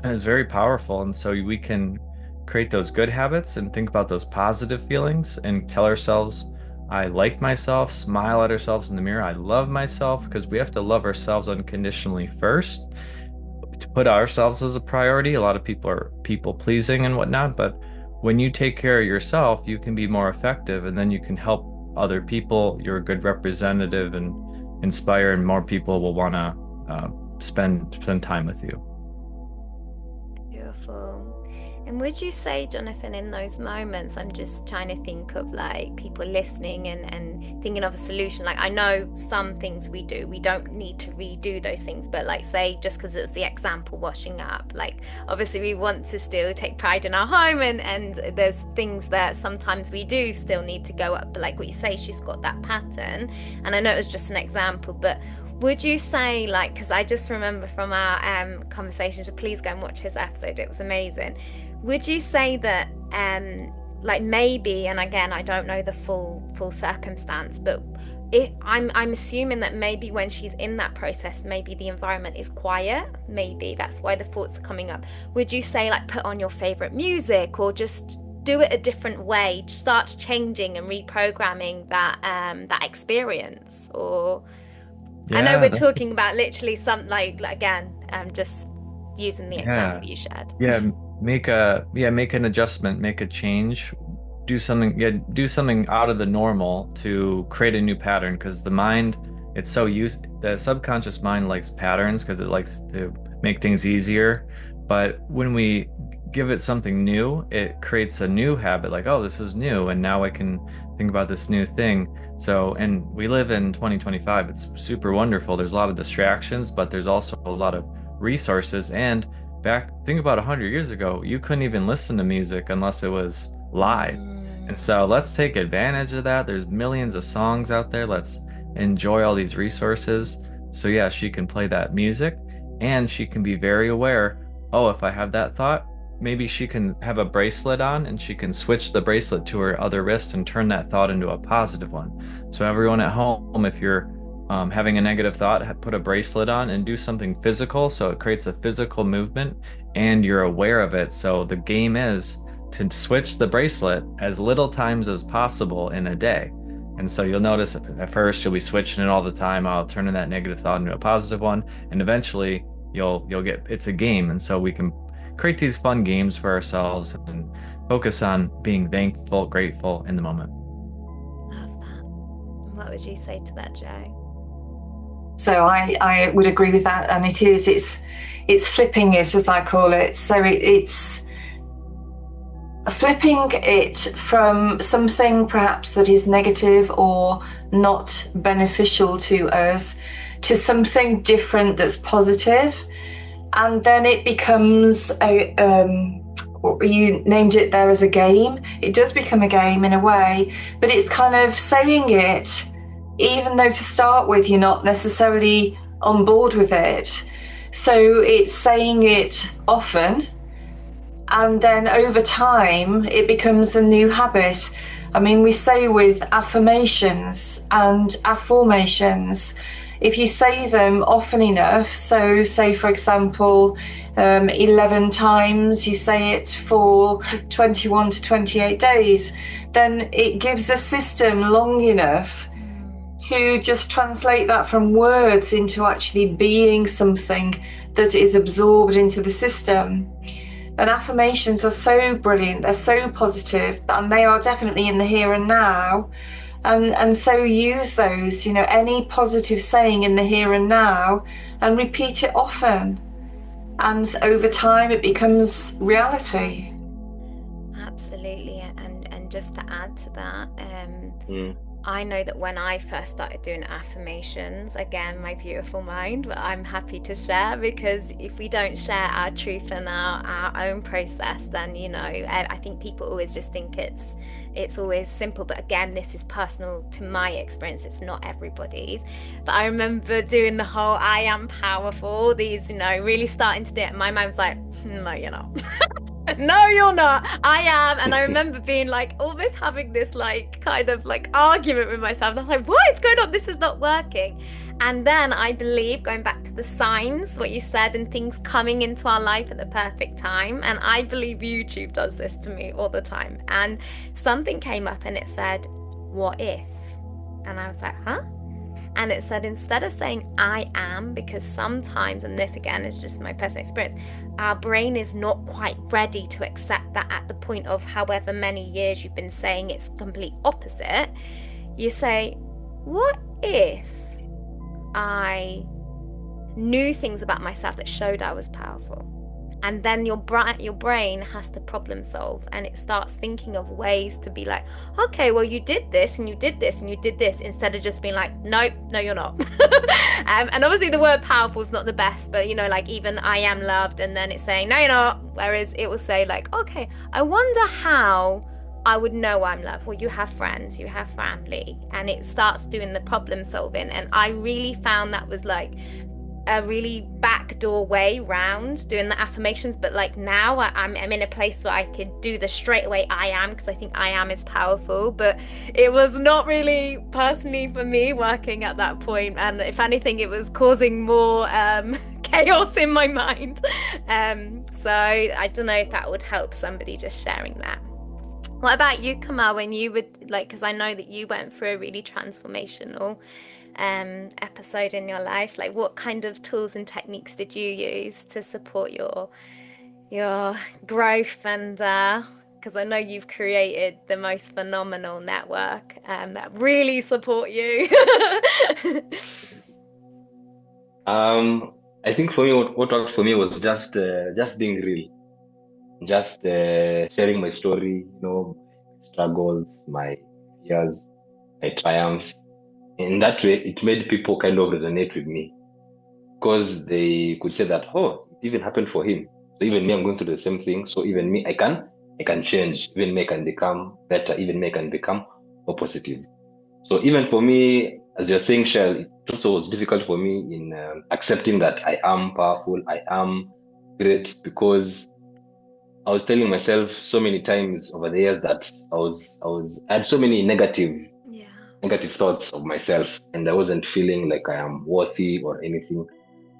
is very powerful, and so we can create those good habits and think about those positive feelings and tell ourselves, I like myself, smile at ourselves in the mirror, I love myself, because we have to love ourselves unconditionally first, to put ourselves as a priority. A lot of people are people pleasing and whatnot, but when you take care of yourself, you can be more effective, and then you can help other people. You're a good representative and inspire, and more people will want to spend time with you. Beautiful. And would you say, Jonathan, in those moments, I'm just trying to think of like people listening and thinking of a solution. Like, I know some things we don't need to redo those things, but like, say, just because it's the example, washing up, like, obviously we want to still take pride in our home, and there's things that sometimes we do still need to go up. But like what you say, she's got that pattern. And I know it was just an example, but Would you say, like, because I just remember from our conversation, so please go and watch his episode, it was amazing. Would you say that like maybe, and again I don't know the full circumstance, but I'm assuming that maybe when she's in that process, maybe the environment is quiet, maybe that's why the thoughts are coming up. Would you say, like, put on your favorite music, or just do it a different way, start changing and reprogramming that experience? Or I know we're talking about literally some, like again, just using the example you shared. Make an adjustment, make a change, do something out of the normal to create a new pattern, because the mind, the subconscious mind likes patterns because it likes to make things easier. But when we give it something new, it creates a new habit, like, oh, this is new, and now I can think about this new thing. So, and we live in 2025, it's super wonderful. There's a lot of distractions, but there's also a lot of resources. And think about 100 years ago, you couldn't even listen to music unless it was live. And so let's take advantage of that. There's millions of songs out there. Let's enjoy all these resources. So yeah, she can play that music, and she can be very aware. Oh, if I have that thought, maybe she can have a bracelet on, and she can switch the bracelet to her other wrist and turn that thought into a positive one. So everyone at home, if you're having a negative thought, put a bracelet on and do something physical. So it creates a physical movement and you're aware of it. So the game is to switch the bracelet as little times as possible in a day. And so you'll notice at first you'll be switching it all the time. I'll turn that negative thought into a positive one. And eventually you'll get, it's a game. And so we can create these fun games for ourselves and focus on being thankful, grateful in the moment. Love that. What would you say to that, Joe? So I would agree with that, and it's flipping it, as I call it. So it's flipping it from something perhaps that is negative or not beneficial to us to something different that's positive, and then it becomes you named it there as a game. It does become a game in a way, but it's kind of saying it, even though to start with you're not necessarily on board with it. So it's saying it often, and then over time it becomes a new habit. I mean, we say with affirmations and affirmations, if you say them often enough, so say for example 11 times, you say it for 21 to 28 days, then it gives the system long enough to just translate that from words into actually being something that is absorbed into the system. And affirmations are so brilliant, they're so positive, and they are definitely in the here and now. And so use those, any positive saying in the here and now, and repeat it often. And over time it becomes reality. Absolutely. And just to add to that, I know that when I first started doing affirmations, again, my beautiful mind, but I'm happy to share, because if we don't share our truth and our own process, then, I think people always just think it's always simple. But again, this is personal to my experience. It's not everybody's. But I remember doing the whole I am powerful, these, really starting to do it. And my mind was like, no, you're not. No, you're not. I am. And I remember being like, almost having this kind of argument with myself. I was like, what is going on? This is not working. And then I believe, going back to the signs, what you said, and things coming into our life at the perfect time. And I believe YouTube does this to me all the time. And something came up and it said, what if? And I was like, huh? And it said, instead of saying I am, because sometimes, and this again is just my personal experience, our brain is not quite ready to accept that at the point of however many years you've been saying it's complete opposite. You say, what if I knew things about myself that showed I was powerful? And then your brain has to problem solve, and it starts thinking of ways to be like, okay, well, you did this and you did this and you did this, instead of just being like, no, you're not. And obviously the word powerful is not the best, but even I am loved, and then it's saying, no, you're not. Whereas it will say okay, I wonder how I would know I'm loved. Well, you have friends, you have family, and it starts doing the problem solving. And I really found that was like a really backdoor way round doing the affirmations. But like now I'm in a place where I could do the straight away I am, because I think I am is powerful. But it was not really personally for me working at that point, and if anything it was causing more chaos in my mind. So I don't know if that would help somebody just sharing that. What about you, Kamau, when you would like, because I know that you went through a really transformational episode in your life, like what kind of tools and techniques did you use to support your growth? And because I know you've created the most phenomenal network that really support you. I think for me, what worked for me was just being real, just sharing my story, struggles, my fears, my triumphs. In that way, it made people kind of resonate with me, because they could say that, oh, it even happened for him. So even me, I'm going through the same thing. So even me, I can change. Even me, I can become better. Even me, I can become more positive. So even for me, as you're saying, Shell, it also was difficult for me in accepting that I am powerful, I am great, because I was telling myself so many times over the years that I had so many negative thoughts of myself, and I wasn't feeling like I am worthy or anything.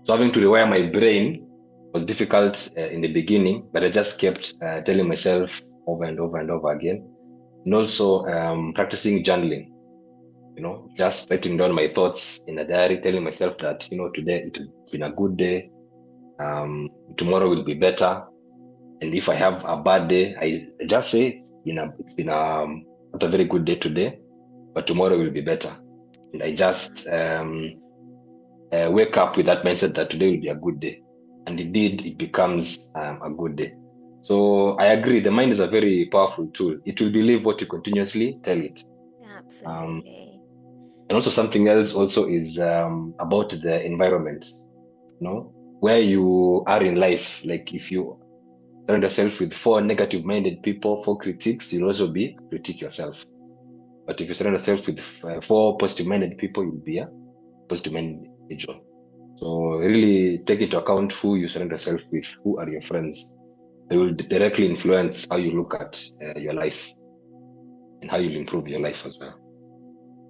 So having to rewire my brain was difficult in the beginning, but I just kept telling myself over and over and over again. And also practicing journaling, just writing down my thoughts in a diary, telling myself that, today it's been a good day. Tomorrow will be better. And if I have a bad day, I just say, it's been not a very good day today, but tomorrow will be better. And I just wake up with that mindset that today will be a good day. And indeed, it becomes a good day. So I agree, the mind is a very powerful tool. It will believe what you continuously tell it. Absolutely. And also something else also is about the environment, where you are in life. Like if you surround yourself with 4 negative-minded people, 4 critics, you'll also be a critic yourself. But if you surround yourself with 4 positive-minded people, you'll be a positive-minded individual. So really take into account who you surround yourself with, who are your friends. They will directly influence how you look at your life and how you'll improve your life as well.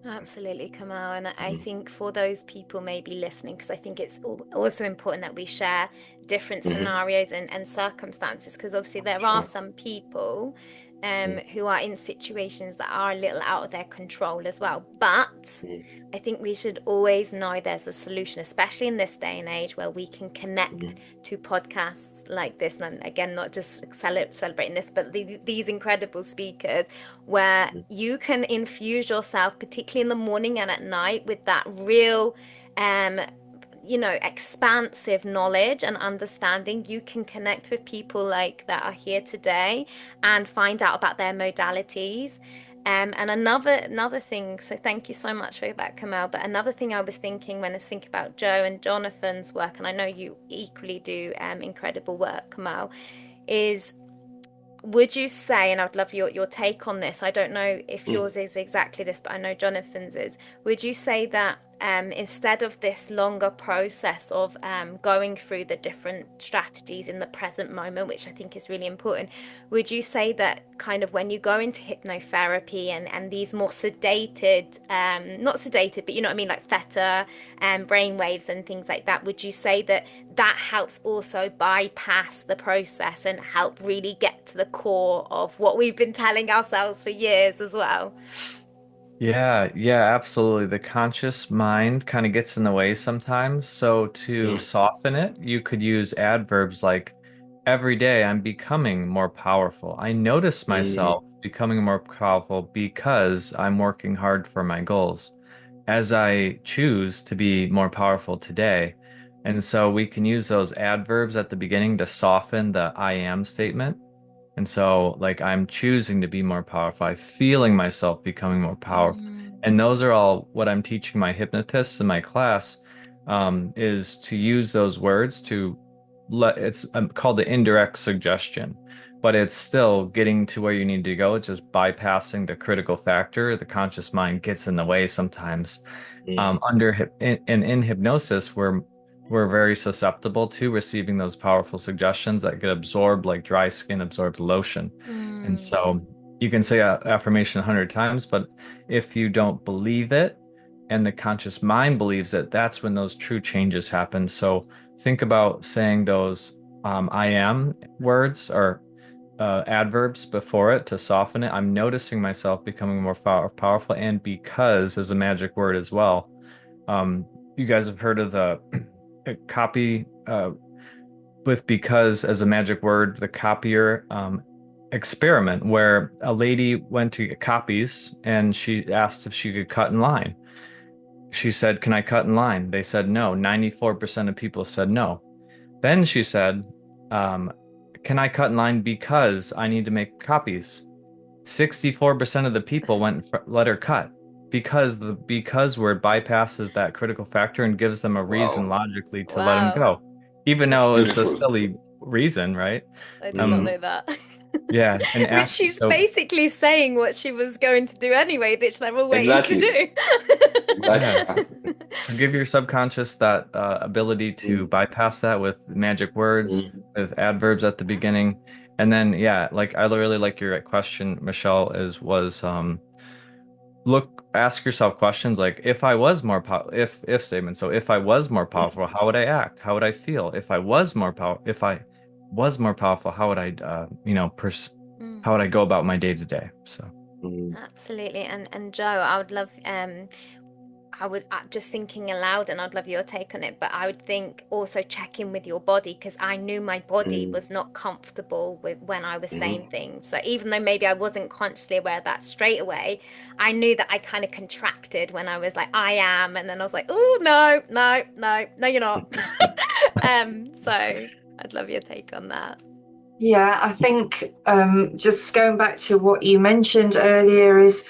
Absolutely, Kamau. And I think for those people maybe listening, because I think it's also important that we share different scenarios and circumstances, because obviously there are some people who are in situations that are a little out of their control as well. But I think we should always know there's a solution, especially in this day and age where we can connect to podcasts like this. And again, not just celebrating this, but these incredible speakers where you can infuse yourself, particularly in the morning and at night, with that real expansive knowledge and understanding. You can connect with people like that are here today and find out about their modalities. And another thing, so thank you so much for that, Kamau. But another thing I was thinking when I was thinking about Joe and Jonathan's work, and I know you equally do incredible work, Kamau, is, would you say, and I'd love your take on this, I don't know if yours is exactly this, but I know Jonathan's is, would you say that instead of this longer process of going through the different strategies in the present moment, which I think is really important, would you say that kind of when you go into hypnotherapy and these more sedated, not sedated, but you know what I mean, like theta and brainwaves and things like that, would you say that that helps also bypass the process and help really get to the core of what we've been telling ourselves for years as well? Yeah, absolutely. The conscious mind kind of gets in the way sometimes. So to soften it, you could use adverbs like every day I'm becoming more powerful. I notice myself becoming more powerful because I'm working hard for my goals as I choose to be more powerful today. And so we can use those adverbs at the beginning to soften the I am statement. And so, like, I'm choosing to be more powerful. I'm feeling myself becoming more powerful. And those are all what I'm teaching my hypnotists in my class, is to use those words to it's called the indirect suggestion, but it's still getting to where you need to go. It's just bypassing the critical factor. The conscious mind gets in the way sometimes. In hypnosis, we're very susceptible to receiving those powerful suggestions that get absorbed like dry skin absorbs lotion. And so you can say an affirmation 100 times, but if you don't believe it and the conscious mind believes it, that's when those true changes happen. So think about saying those I am words or adverbs before it to soften it. I'm noticing myself becoming more powerful, and because is a magic word as well. You guys have heard of the copy with because as a magic word, the copier experiment, where a lady went to get copies and she asked if she could cut in line. She said, "Can I cut in line?" They said no. 94% of people said no. Then she said, "Can I cut in line because I need to make copies?" 64% of the people went and let her cut because the because word bypasses that critical factor and gives them a reason Wow. logically to let him Wow. go, even That's though it's a beautiful. silly reason, right? I did not Um, know that. yeah, and Which ask she's so basically saying what she was going to do anyway, which they were waiting to Exactly. do. yeah. Exactly. So give your subconscious that ability to Mm, bypass that with magic words, mm, with adverbs at the beginning. And then, yeah, like I really like your question, Michelle, ask yourself questions like if I was more if statements. So if I was more mm, powerful, how would I act? How would I feel? If I was more powerful, how would I, how would I go about my day to day? So. mm, Absolutely. And Joe, I would love I would just thinking aloud, and I'd love your take on it, but I would think also check in with your body, because I knew my body mm, was not comfortable with when I was saying mm. things. So even though maybe I wasn't consciously aware of that straight away, I knew that I kind of contracted when I was like, I am, and then I was like, oh no, no, no, no, you're not. So I'd love your take on that. Yeah, I think just going back to what you mentioned earlier is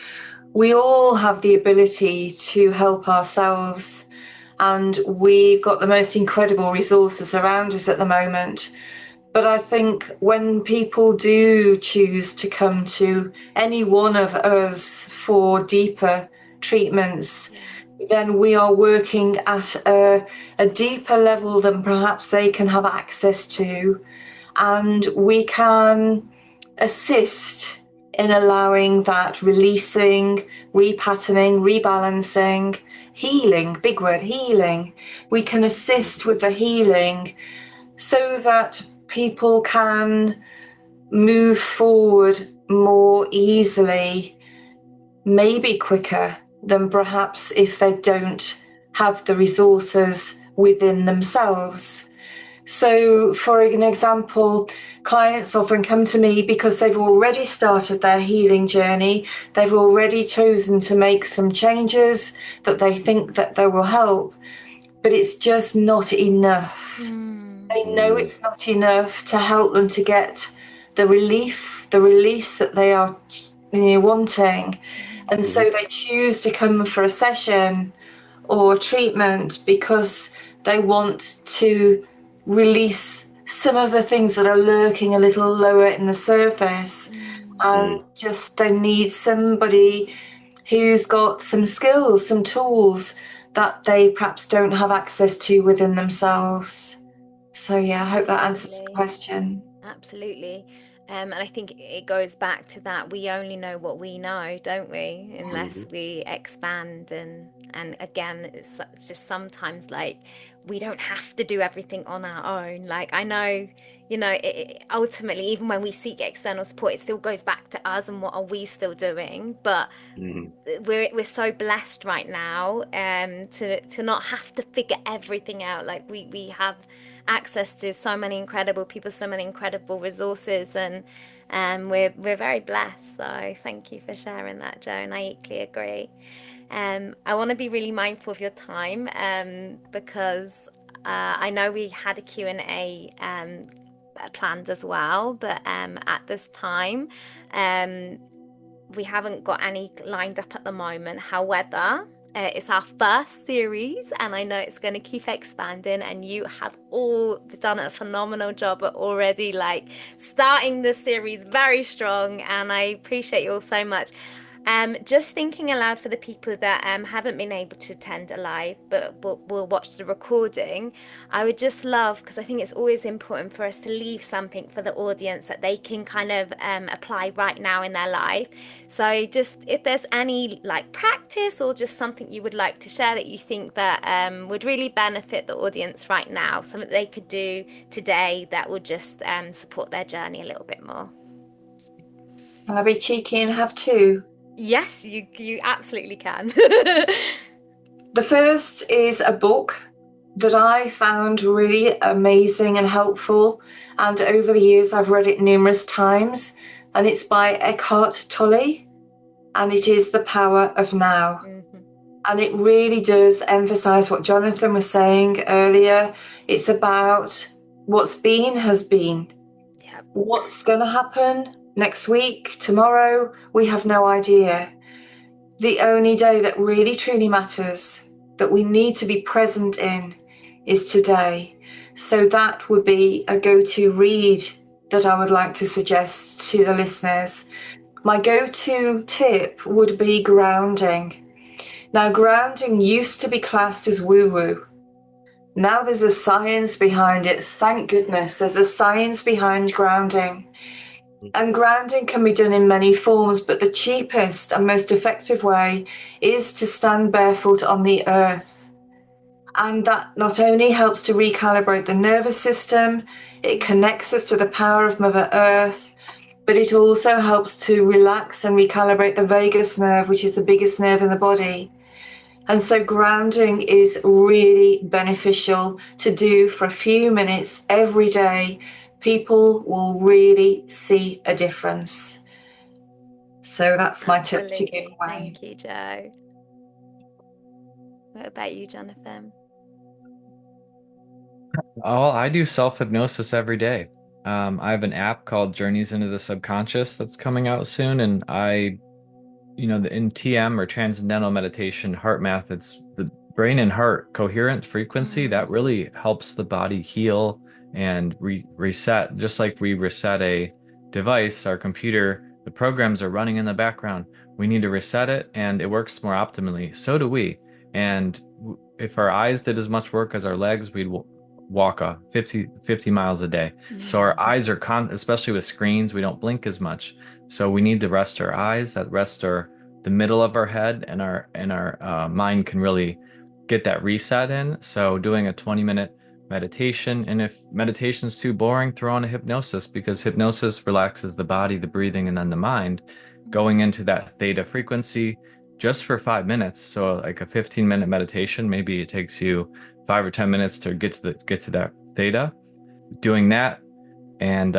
we all have the ability to help ourselves, and we've got the most incredible resources around us at the moment. But I think when people do choose to come to any one of us for deeper treatments, then we are working at a deeper level than perhaps they can have access to. And we can assist in allowing that releasing, repatterning, rebalancing, healing, big word, healing. We can assist with the healing so that people can move forward more easily, maybe quicker than perhaps if they don't have the resources within themselves. So, for an example, clients often come to me because they've already started their healing journey. They've already chosen to make some changes that they think that they will help, but it's just not enough. They know it's not enough to help them to get the relief, the release that they are wanting. And so Mhm. they choose to come for a session or treatment because they want to release some of the things that are lurking a little lower in the surface. And just they need somebody who's got some skills, some tools that they perhaps don't have access to within themselves. So, yeah, I hope that answers the Absolutely. question. Absolutely. And I think it goes back to that we only know what we know, don't we? Unless Mhm. we expand, and again, it's just sometimes like we don't have to do everything on our own. Like I know, ultimately, even when we seek external support, it still goes back to us and what are we still doing. But Mhm. we're so blessed right now to not have to figure everything out. Like we have access to so many incredible people, so many incredible resources, and we're very blessed. So thank you for sharing that, Joe, and I equally agree. I want to be really mindful of your time, because I know we had a Q&A planned as well, but at this time, um, we haven't got any lined up at the moment. However, It's our first series, and I know it's going to keep expanding. And you have all done a phenomenal job at already like starting the series very strong. And I appreciate you all so much. Just thinking aloud for the people that haven't been able to attend live but will watch the recording, I would just love, because I think it's always important for us to leave something for the audience that they can kind of apply right now in their life. So just if there's any like practice or just something you would like to share that you think that would really benefit the audience right now, something they could do today that would just support their journey a little bit more. Can I be cheeky and have two? Yes, you absolutely can. The first is a book that I found really amazing and helpful, and over the years I've read it numerous times, and it's by Eckhart Tolle, and it is The Power of Now. Mm-hmm. And it really does emphasize what Jonathan was saying earlier. It's about what's been has been. Yep. What's going to happen next week, tomorrow, we have no idea. The only day that really truly matters, that we need to be present in, is today. So that would be a go-to read that I would like to suggest to the listeners. My go-to tip would be grounding. Now, grounding used to be classed as woo-woo. Now there's a science behind it. Thank goodness there's a science behind grounding. And grounding can be done in many forms, but the cheapest and most effective way is to stand barefoot on the earth. And that not only helps to recalibrate the nervous system, it connects us to the power of Mother Earth, but it also helps to relax and recalibrate the vagus nerve, which is the biggest nerve in the body. And so grounding is really beneficial to do for a few minutes every day. People will really see a difference. So that's my tip to give away. Thank you, Njau. What about you, Jonathan? Oh, I do self-hypnosis every day. I have an app called Journeys into the Subconscious that's coming out soon, and in TM or Transcendental Meditation, heart math, it's the brain and heart coherent frequency that really helps the body heal and reset. Just like we reset a device, our computer, the programs are running in the background. We need to reset it, and it works more optimally. So do we. And if our eyes did as much work as our legs, we'd walk 50 miles a day. So our eyes are especially with screens, we don't blink as much. So we need to rest our eyes, that rest the middle of our head, and our mind can really get that reset in. So doing a 20-minute meditation, and if meditation's too boring, throw on a hypnosis, because hypnosis relaxes the body, the breathing, and then the mind, going into that theta frequency just for 5 minutes. So like a 15-minute meditation, maybe it takes you 5 or 10 minutes to get to that theta. Doing that and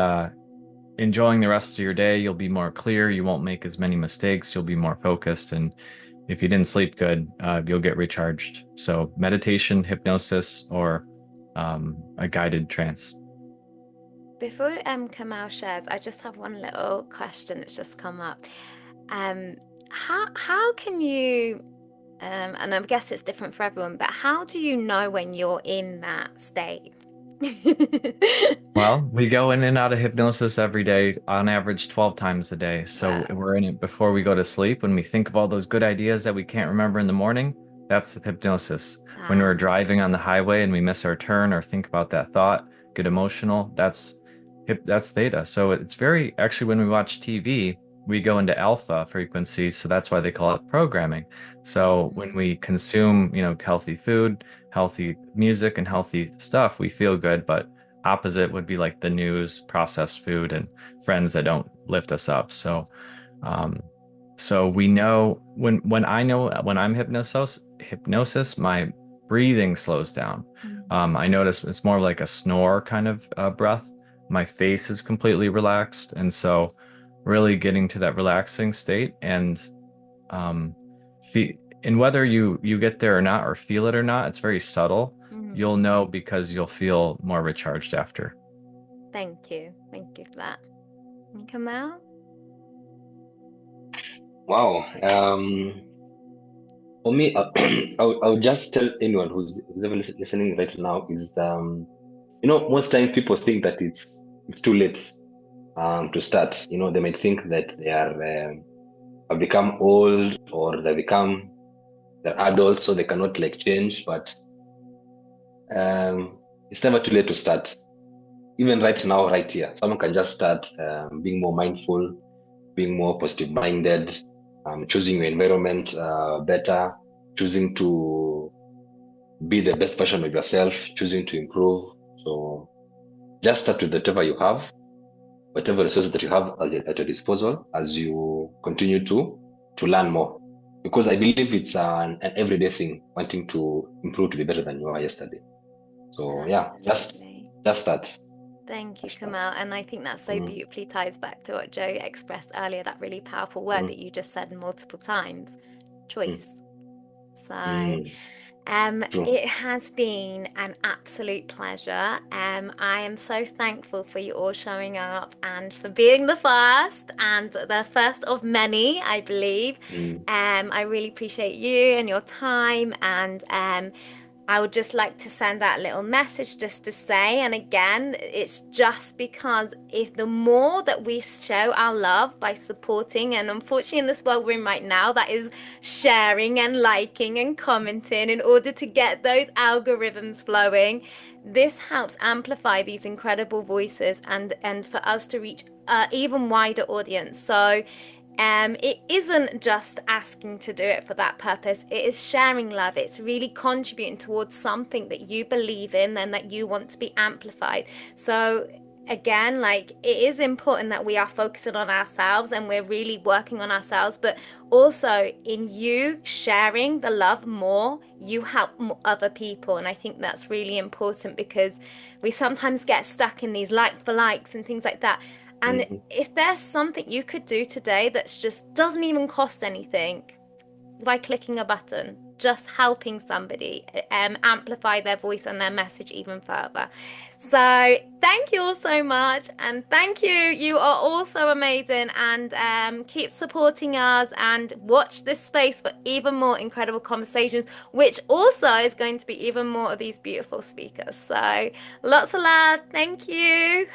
enjoying the rest of your day, you'll be more clear. You won't make as many mistakes. You'll be more focused. And if you didn't sleep good, you'll get recharged. So meditation, hypnosis, or a guided trance. Before Kamau shares, I just have one little question that's just come up. How can you, and I guess it's different for everyone, but how do you know when you're in that state? Well, we go in and out of hypnosis every day, on average 12 times a day. So we're in it before we go to sleep. When we think of all those good ideas that we can't remember in the morning, that's the hypnosis. When we're driving on the highway and we miss our turn or think about that thought, get emotional, that's theta. So it's actually, when we watch TV, we go into alpha frequency. So that's why they call it programming. So when we consume, healthy food, healthy music, and healthy stuff, we feel good. But opposite would be like the news, processed food, and friends that don't lift us up. So we know when I'm hypnosis, my breathing slows down. I notice it's more like a snore kind of breath. My face is completely relaxed, and so really getting to that relaxing state, and whether you get there or not, or feel it or not, it's very subtle. You'll know because you'll feel more recharged after. Thank you for that. Kamau? Wow. For me, I would just tell anyone who's ever listening right now is, most times people think that it's too late to start. They might think that they have become old, or they're adults, so they cannot like change. But it's never too late to start. Even right now, right here, someone can just start being more mindful, being more positive minded, choosing your environment better, choosing to be the best version of yourself, choosing to improve. So just start with whatever you have, whatever resources that you have at your disposal, as you continue to learn more. Because I believe it's an everyday thing, wanting to improve to be better than you were yesterday. So yeah, Absolutely. just start. Thank you, Just start. Kamau. And I think that so Mm, beautifully ties back to what Joe expressed earlier, that really powerful word mm, that you just said multiple times, mm, choice. So, mm. it True. has been an absolute pleasure. I am so thankful for you all showing up and for being the first and the first of many, I believe. Mm, I really appreciate you and your time, and I would just like to send that little message just to say, and again, it's just because if the more that we show our love by supporting, and unfortunately in this world we're in right now, that is sharing and liking and commenting in order to get those algorithms flowing, this helps amplify these incredible voices and for us to reach even wider audience. So it isn't just asking to do it for that purpose. It is sharing love. It's really contributing towards something that you believe in and that you want to be amplified. So again, like, it is important that we are focusing on ourselves and we're really working on ourselves, but also in you sharing the love more, you help other people. And I think that's really important because we sometimes get stuck in these like for likes and things like that. And mhm, if there's something you could do today that's just doesn't even cost anything, by clicking a button, just helping somebody amplify their voice and their message even further. So thank you all so much, and thank you. You are all so amazing, and keep supporting us and watch this space for even more incredible conversations, which also is going to be even more of these beautiful speakers. So lots of love. Thank you.